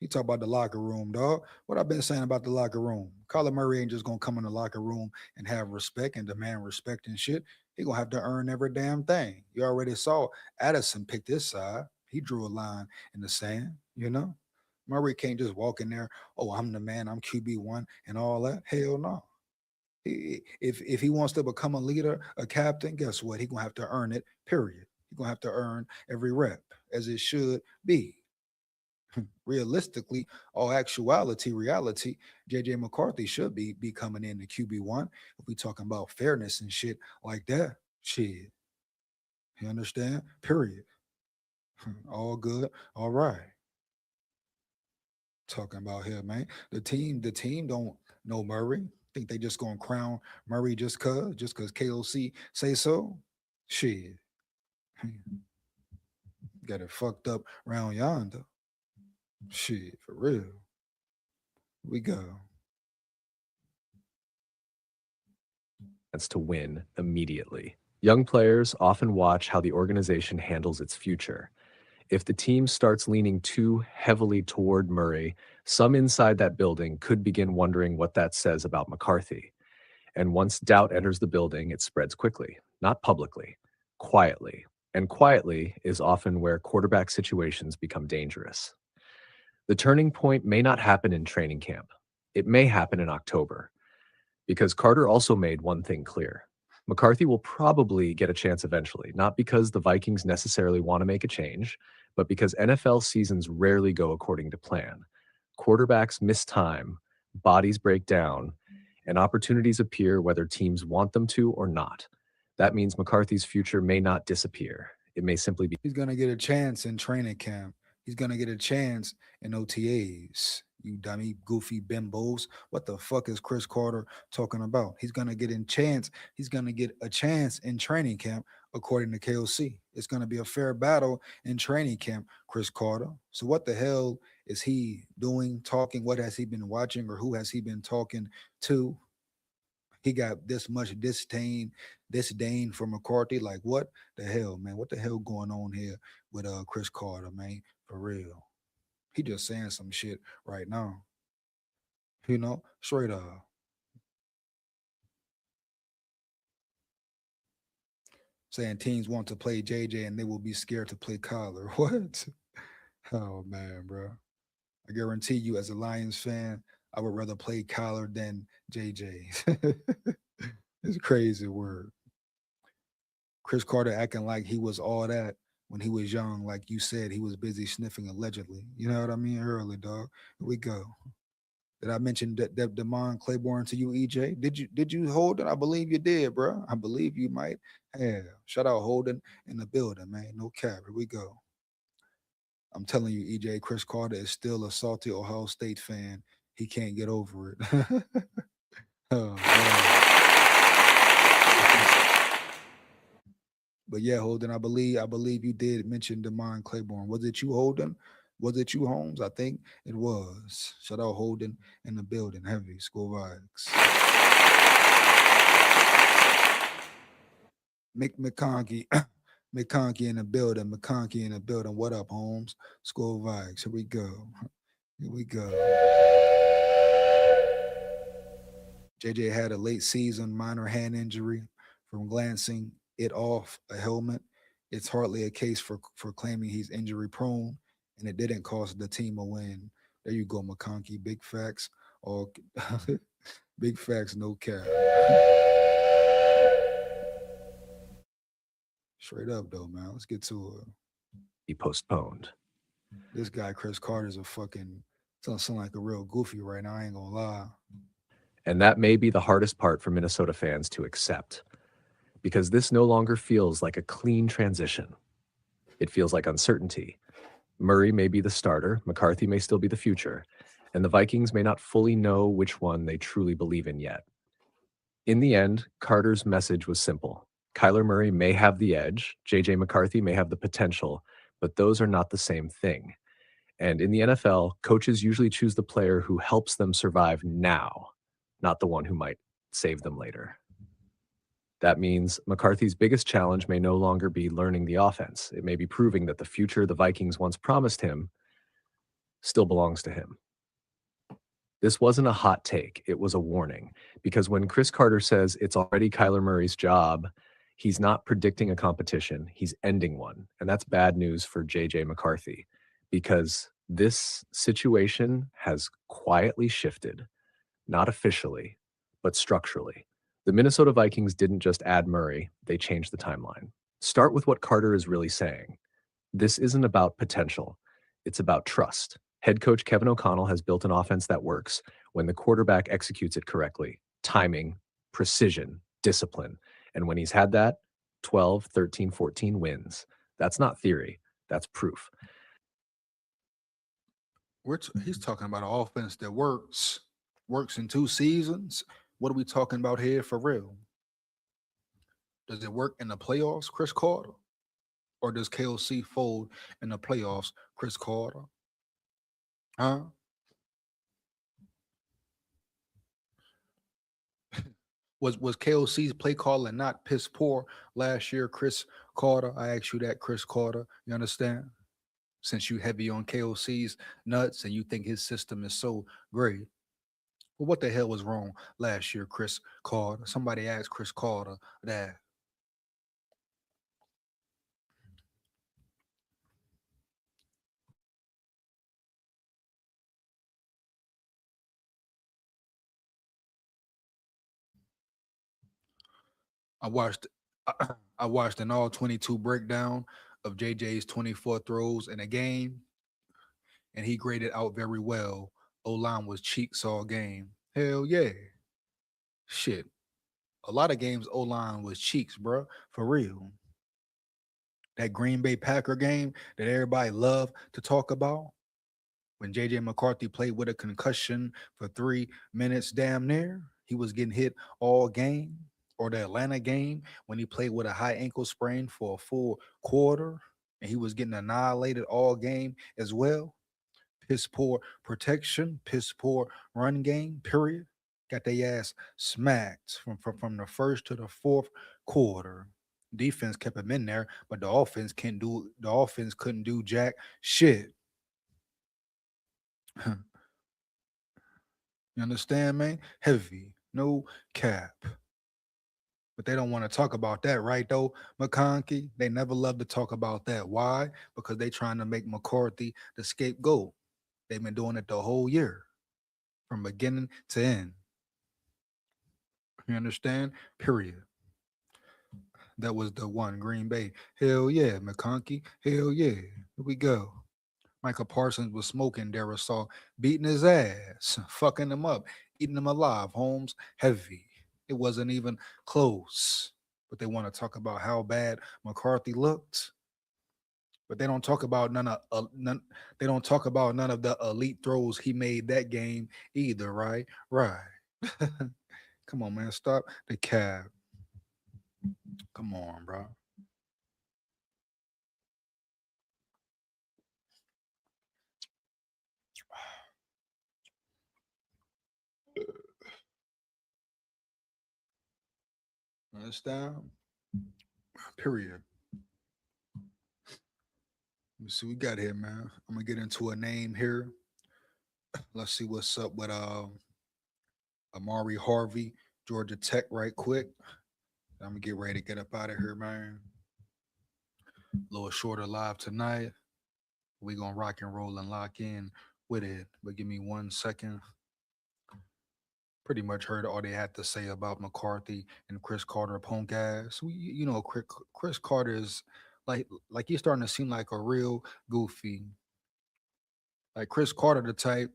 You talk about the locker room, dog. What I've been saying about the locker room. Kyler Murray ain't just gonna come in the locker room and have respect and demand respect and shit. He gonna have to earn every damn thing. You already saw Addison pick this side. He drew a line in the sand, you know? Murray can't just walk in there, oh, I'm the man, I'm QB1 and all that. Hell no. If he wants to become a leader, a captain, guess what? He gonna have to earn it, period. He gonna have to earn every rep, as it should be. Realistically, reality, JJ McCarthy should be coming in the QB1 if we talking about fairness and shit like that. Shit. You understand? Period. All good. All right. Talking about here, man. The team don't know Murray. Think they just gonna crown Murray just cause KOC say so? Shit. Got it fucked up round yonder. Shit, for real. We go. To win immediately. Young players often watch how the organization handles its future. If the team starts leaning too heavily toward Murray, some inside that building could begin wondering what that says about McCarthy. And once doubt enters the building, it spreads quickly, not publicly, quietly. And quietly is often where quarterback situations become dangerous. The turning point may not happen in training camp. It may happen in October. Because Carter also made one thing clear. McCarthy will probably get a chance eventually, not because the Vikings necessarily want to make a change, but because NFL seasons rarely go according to plan. Quarterbacks miss time, bodies break down, and opportunities appear whether teams want them to or not. That means McCarthy's future may not disappear. It may simply be. He's going to get a chance in training camp. He's going to get a chance in OTAs. You dummy, goofy bimbos. What the fuck is Chris Carter talking about? He's going to get a chance. He's going to get a chance in training camp, according to KOC. It's going to be a fair battle in training camp, Chris Carter. So what the hell is he doing, talking? What has he been watching, or who has he been talking to? He got this much disdain for McCarthy. Like, what the hell, man? What the hell going on here with Chris Carter, man? For real. He just saying some shit right now. You know, straight up. Saying teams want to play JJ and they will be scared to play Kyler. What? Oh, man, bro. I guarantee you, as a Lions fan, I would rather play Kyler than JJ. It's a crazy word. Chris Carter acting like he was all that when he was young. Like you said, he was busy sniffing allegedly. You know what I mean? Early, dog. Here we go. Did I mention Damon Claiborne to you, EJ? Did you Holden? I believe you did, bro. I believe you might have. Shout out Holden in the building, man. No cap. Here we go. I'm telling you, EJ, Chris Carter is still a salty Ohio State fan. He can't get over it. Oh, man. But yeah, Holden, I believe you did mention Damon Claiborne. Was it you, Holden? Was it you, Holmes? I think it was. Shout out Holden in the building. Heavy SKOL VIKES. Mick McConkey. McConkey in the building. McConkey in the building. What up, Holmes? School Vikes. Here we go. Here we go. JJ had a late season minor hand injury from glancing it off a helmet. It's hardly a case for claiming he's injury prone, and it didn't cost the team a win. There you go, McConkey. Big facts. All big facts, no cap. Straight up though, man. Let's get to it. He postponed. This guy, Chris Carter's a fucking sound like a real goofy right now. I ain't gonna lie. And that may be the hardest part for Minnesota fans to accept, because this no longer feels like a clean transition. It feels like uncertainty. Murray may be the starter, McCarthy may still be the future, and the Vikings may not fully know which one they truly believe in yet. In the end, Carter's message was simple. Kyler Murray may have the edge, JJ McCarthy may have the potential, but those are not the same thing. And in the NFL, coaches usually choose the player who helps them survive now, not the one who might save them later. That means McCarthy's biggest challenge may no longer be learning the offense. It may be proving that the future the Vikings once promised him still belongs to him. This wasn't a hot take. It was a warning. Because when Chris Carter says it's already Kyler Murray's job, he's not predicting a competition. He's ending one. And that's bad news for JJ McCarthy, because this situation has quietly shifted, not officially, but structurally. The Minnesota Vikings didn't just add Murray, they changed the timeline. Start with what Carter is really saying. This isn't about potential. It's about trust. Head coach Kevin O'Connell has built an offense that works when the quarterback executes it correctly. Timing, precision, discipline. And when he's had that, 12, 13, 14 wins. That's not theory. That's proof. He's talking about an offense that works in 2 seasons. What are we talking about here for real? Does it work in the playoffs, Chris Carter? Or does KOC fold in the playoffs, Chris Carter? Huh? Was KOC's play calling not piss poor last year, Chris Carter? I asked you that, Chris Carter. You understand? Since you heavy on KOC's nuts and you think his system is so great. Well, what the hell was wrong last year, Chris Carter? Somebody asked Chris Carter that. I watched an all 22 breakdown of JJ's 24 throws in a game, and he graded out very well. O-line was cheeks all game. Hell yeah. Shit. A lot of games O-line was cheeks, bro. For real. That Green Bay Packer game that everybody loved to talk about, when JJ McCarthy played with a concussion for 3 minutes damn near, he was getting hit all game. Or the Atlanta game when he played with a high ankle sprain for a full quarter and he was getting annihilated all game as well. Piss poor protection, piss poor run game, period. Got their ass smacked from the first to the fourth quarter. Defense kept him in there, but the offense couldn't do jack shit. You understand, man? Heavy, no cap. But they don't want to talk about that, right, though, McConkey? They never love to talk about that. Why? Because they trying to make McCarthy the scapegoat. They've been doing it the whole year, from beginning to end. You understand? Period. That was the one, Green Bay. Hell yeah, McConkey. Hell yeah. Here we go. Michael Parsons was smoking Darasol, beating his ass, fucking him up, eating him alive. Holmes, heavy. It wasn't even close. But they want to talk about how bad McCarthy looked. But they don't talk about none of the elite throws he made that game either, right? Right. Come on, man. Stop the cab. Come on, bro. Understand? Period. Let me see what we got here, man. I'm gonna get into a name here. Let's see what's up with Amari Harvey, Georgia Tech, right quick. I'm gonna get ready to get up out of here, man. A little shorter live tonight. We gonna rock and roll and lock in with it. But give me 1 second. Pretty much heard all they had to say about McCarthy and Chris Carter punk ass. You know, Chris Carter is like he's starting to seem like a real goofy. Like Chris Carter, the type.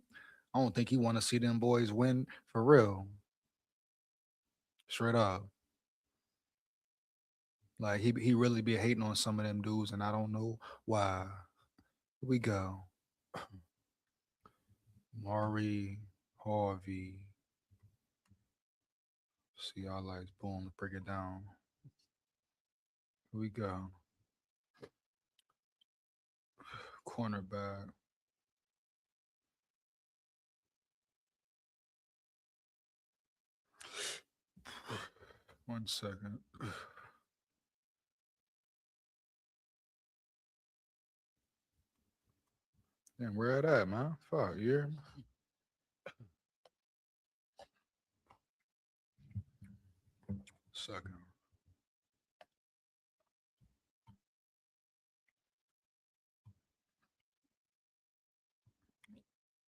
I don't think he want to see them boys win for real. Straight up. Like he really be hating on some of them dudes, and I don't know why. Here we go. Maury Harvey. See y'all lights. Boom. Break it down. Here we go. Cornerback. One second. Damn, where it at, man? Fuck, you hear me? Second.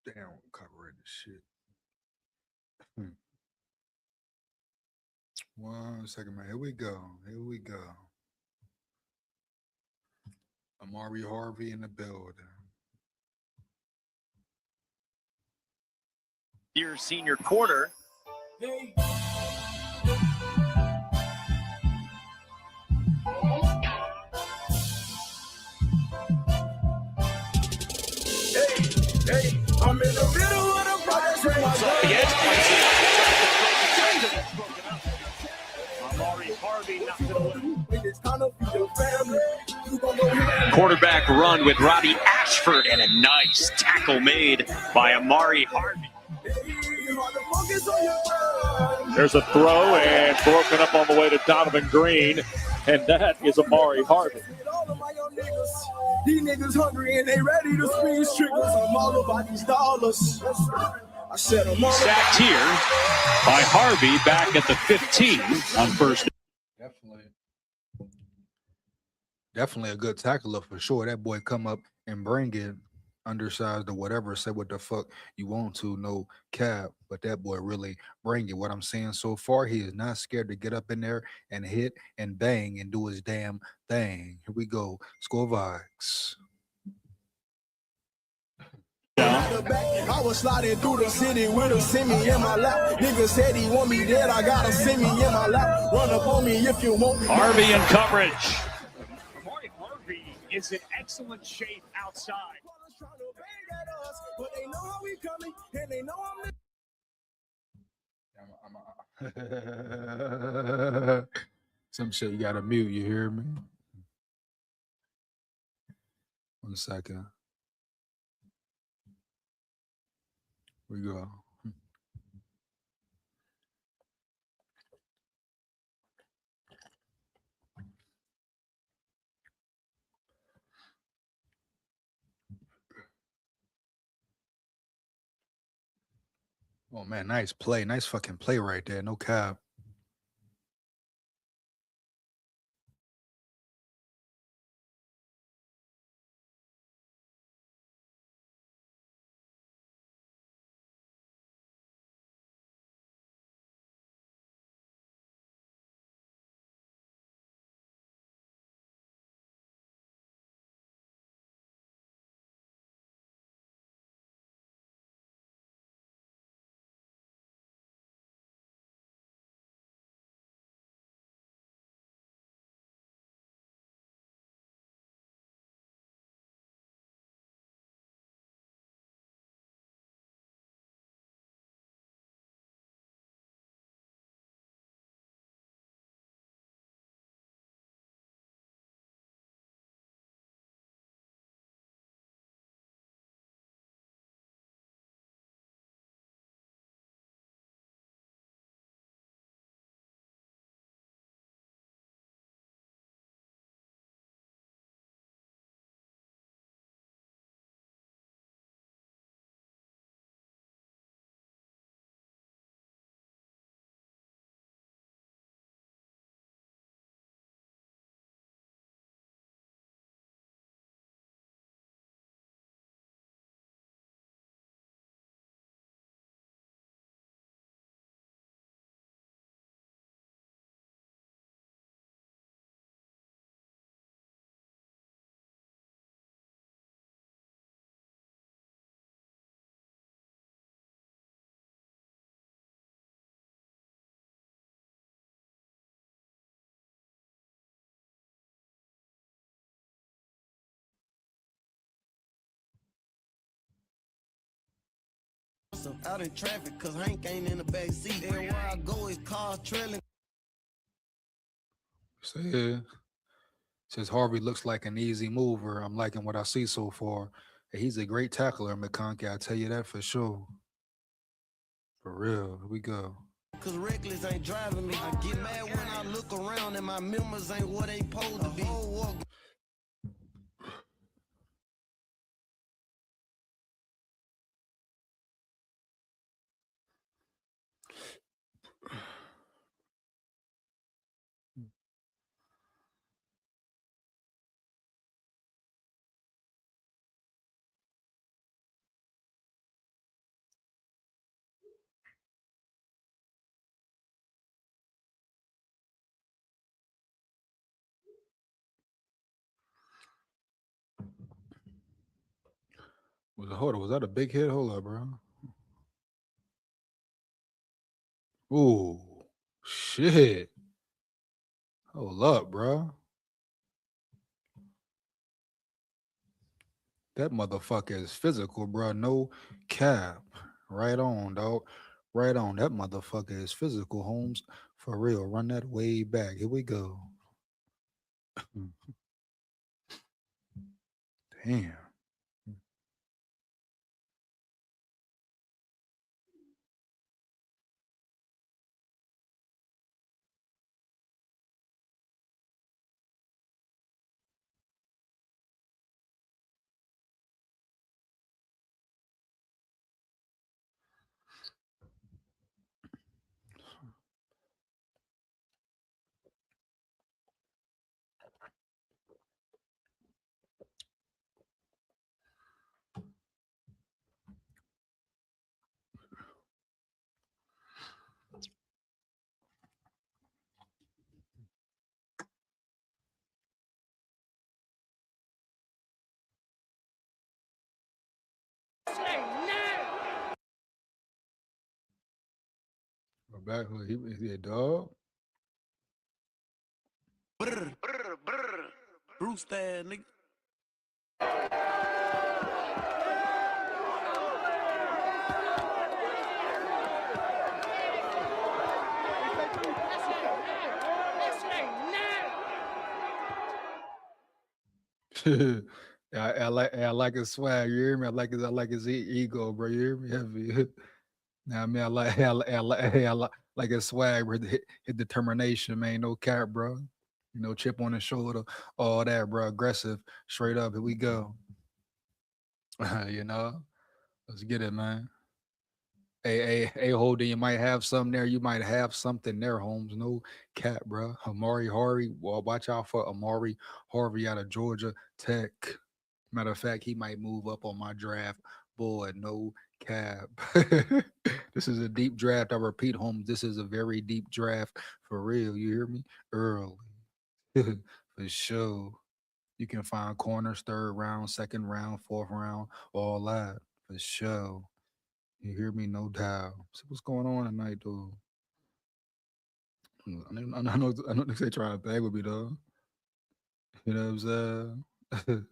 Damn, copyright this shit. 1 second, man. Here we go. Here we go. Amari Harvey in the building. Your senior corner. Hey, I'm in the middle of the project. Off the edge. Amari Harvey knocked it away. Quarterback run with Robbie Ashford and a nice tackle made by Amari Harvey. There's a throw and broken up on the way to Donovan Green, and that is Amari Harvey. These niggas hungry and they ready to squeeze triggers. I'm all about these dollars. I said I'm all Sacked here by Harvey back at the 15 on first. Definitely a good tackler for sure. That boy come up and bring it, undersized or whatever. Say what the fuck you want to, no cap. But that boy really bring it. What I'm saying so far, he is not scared to get up in there and hit and bang and do his damn thing. Here we go. SKOL VIKES. I was sliding through the city with a semi in my lap. Nigga said he want me dead. I got a semi in my lap. Run up on me if you want. Harvey in coverage. Amari Harvey is in excellent shape outside. But they know how we coming and they know I'm Some shit you gotta mute, you hear me? 1 second. Here we go. Oh man, nice play. Nice fucking play right there. No cap. Out in traffic, cause Hank ain't in the back seat. Everywhere I go, his cars trailing. So yeah. Says Harvey looks like an easy mover. I'm liking what I see so far. He's a great tackler, McConkey. I tell you that for sure. For real. Here we go. Cause reckless ain't driving me. I get mad when I look around and my members ain't what they supposed to be. Was that a big hit? Hold up, bro. Ooh, shit. Hold up, bro. That motherfucker is physical, bro. No cap. Right on, dog. Right on. That motherfucker is physical, Holmes. For real. Run that way back. Here we go. Damn. We're back. He a dog. Brr, brr, brr. Bruce that nigga. I like his swag. You hear me? I like his ego, bro. You hear me? Heavy. Nah, I mean, I like his swag, bro. His determination, man. No cap, bro. You know, chip on the shoulder, all that, bro. Aggressive, straight up. Here we go. You know, let's get it, man. Hey, Holden, you might have something there. You might have something there, Holmes. No cap, bro. Amari Harvey. Well, watch out for Amari Harvey out of Georgia Tech. Matter of fact, he might move up on my draft board. No cap. This is a deep draft. I repeat, Holmes, this is a very deep draft for real. You hear me? Early. For sure. You can find corners, third round, second round, fourth round, all that. For sure. You hear me? No doubt. So what's going on tonight, dude? I know they trying to bag with me, though. You know what I'm saying?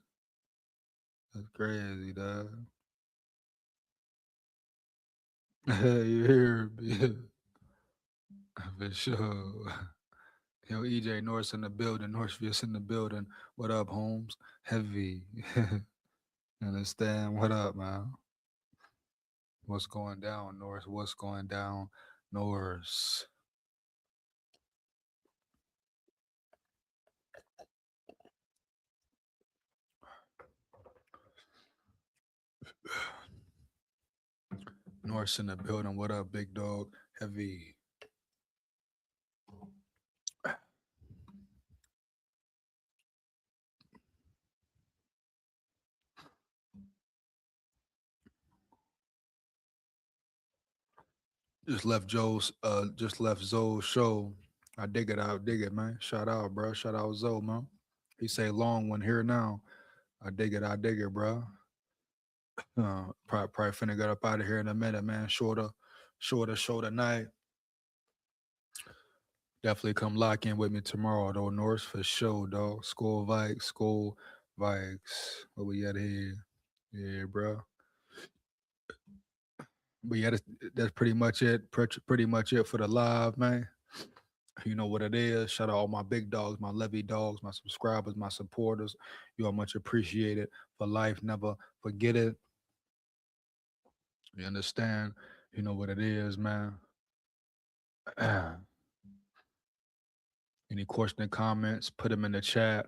That's crazy, dog. You hear me? For sure. Yo, EJ Norris in the building. Northview's in the building. What up, Holmes? Heavy. Understand? What up, man? What's going down, Norris? What's going down, Norris? Norris in the building. What up, big dog? Heavy. Just left Zoe's show. I dig it, man. Shout out, bro. Shout out Zoe, man. He say long one here now. I dig it, bro. Probably finna get up out of here in a minute, man. Shorter show tonight. Definitely come lock in with me tomorrow, though, Norris, for sure, dog. SKOL VIKES. What we got here? Yeah, bro. But yeah, that's pretty much it. Pretty much it for the live, man. You know what it is. Shout out all my big dogs, my Levy dogs, my subscribers, my supporters. You are much appreciated for life. Never forget it. You understand? You know what it is, man. Any question or comments, put them in the chat.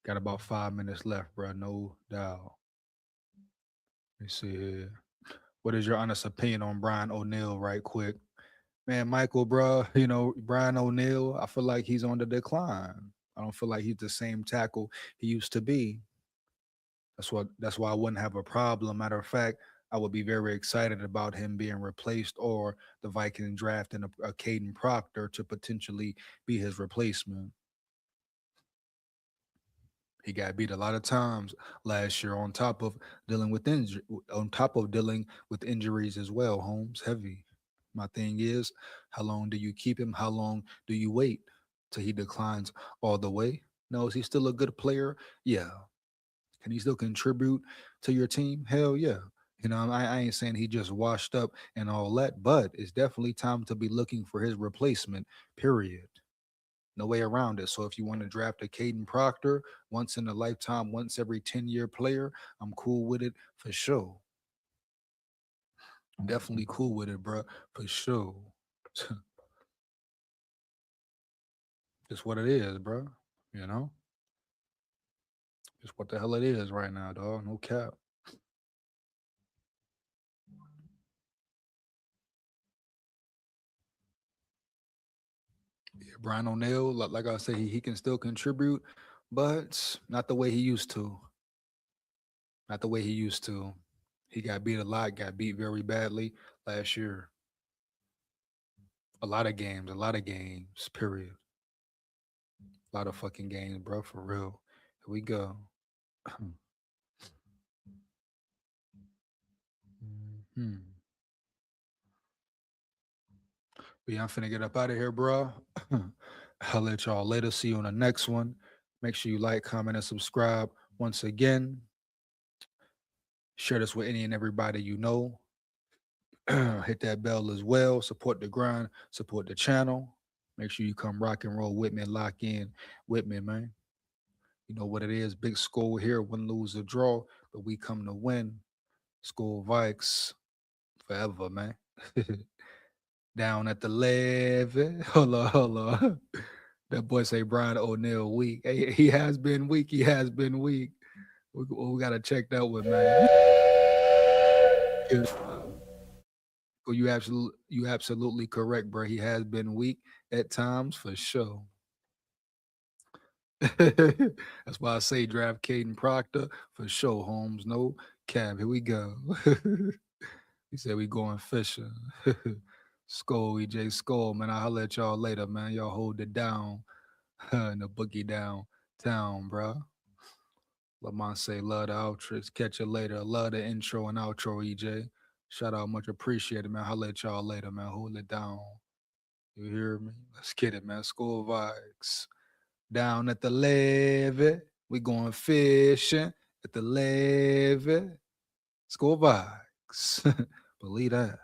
Got about 5 minutes left, bro. No doubt. Let me see here. What is your honest opinion on Brian O'Neill, right quick? Man, Michael, bro, you know, Brian O'Neill, I feel like he's on the decline. I don't feel like he's the same tackle he used to be. That's why I wouldn't have a problem. Matter of fact, I would be very excited about him being replaced or the Vikings drafting a Caden Proctor to potentially be his replacement. He got beat a lot of times last year on top of dealing with injuries as well. Holmes, heavy. My thing is, how long do you keep him? How long do you wait till he declines all the way? No, is he still a good player? Yeah. Can he still contribute to your team? Hell yeah. You know, I ain't saying he just washed up and all that, but it's definitely time to be looking for his replacement, period. No way around it. So if you want to draft a Caden Proctor, once in a lifetime, once every 10-year player, I'm cool with it for sure. Definitely cool with it, bro, for sure. Just what it is, bro. You know? Just what the hell it is right now, dog. No cap. Yeah, Brian O'Neill, like I said, he can still contribute, but not the way he used to. Not the way he used to. He got beat a lot, got beat very badly last year. A lot of games, period. A lot of fucking games, bro, for real. Here we go. Hmm. But yeah, I'm finna get up out of here, bro. I'll let y'all later. See you on the next one. Make sure you like, comment, and subscribe. Once again, share this with any and everybody you know. Hit that bell as well. Support the grind. Support the channel. Make sure you come rock and roll with me and lock in with me, man. You know what it is. Big SKOL here. Win, lose, or draw. But we come to win. SKOL VIKES forever, man. Down at the levee. Hold on. That boy say Brian O'Neill weak. Hey, he has been weak. He has been weak. We got to check that one, man. You absolutely correct, bro. He has been weak at times for sure. That's why I say draft Caden Proctor for sure, Holmes. No cap. Here we go. He said we going fishing. SKOL, EJ SKOL, man. I'll let y'all later, man. Y'all hold it down in the boogie downtown, bro. Lamont say love the outros. Catch you later. Love the intro and outro, EJ. Shout out, much appreciated, man. I'll let y'all later, man. Hold it down. You hear me? Let's get it, man. SKOL VIKES. Down at the levee. We going fishing at the levee. SKOL VIKES. Believe that.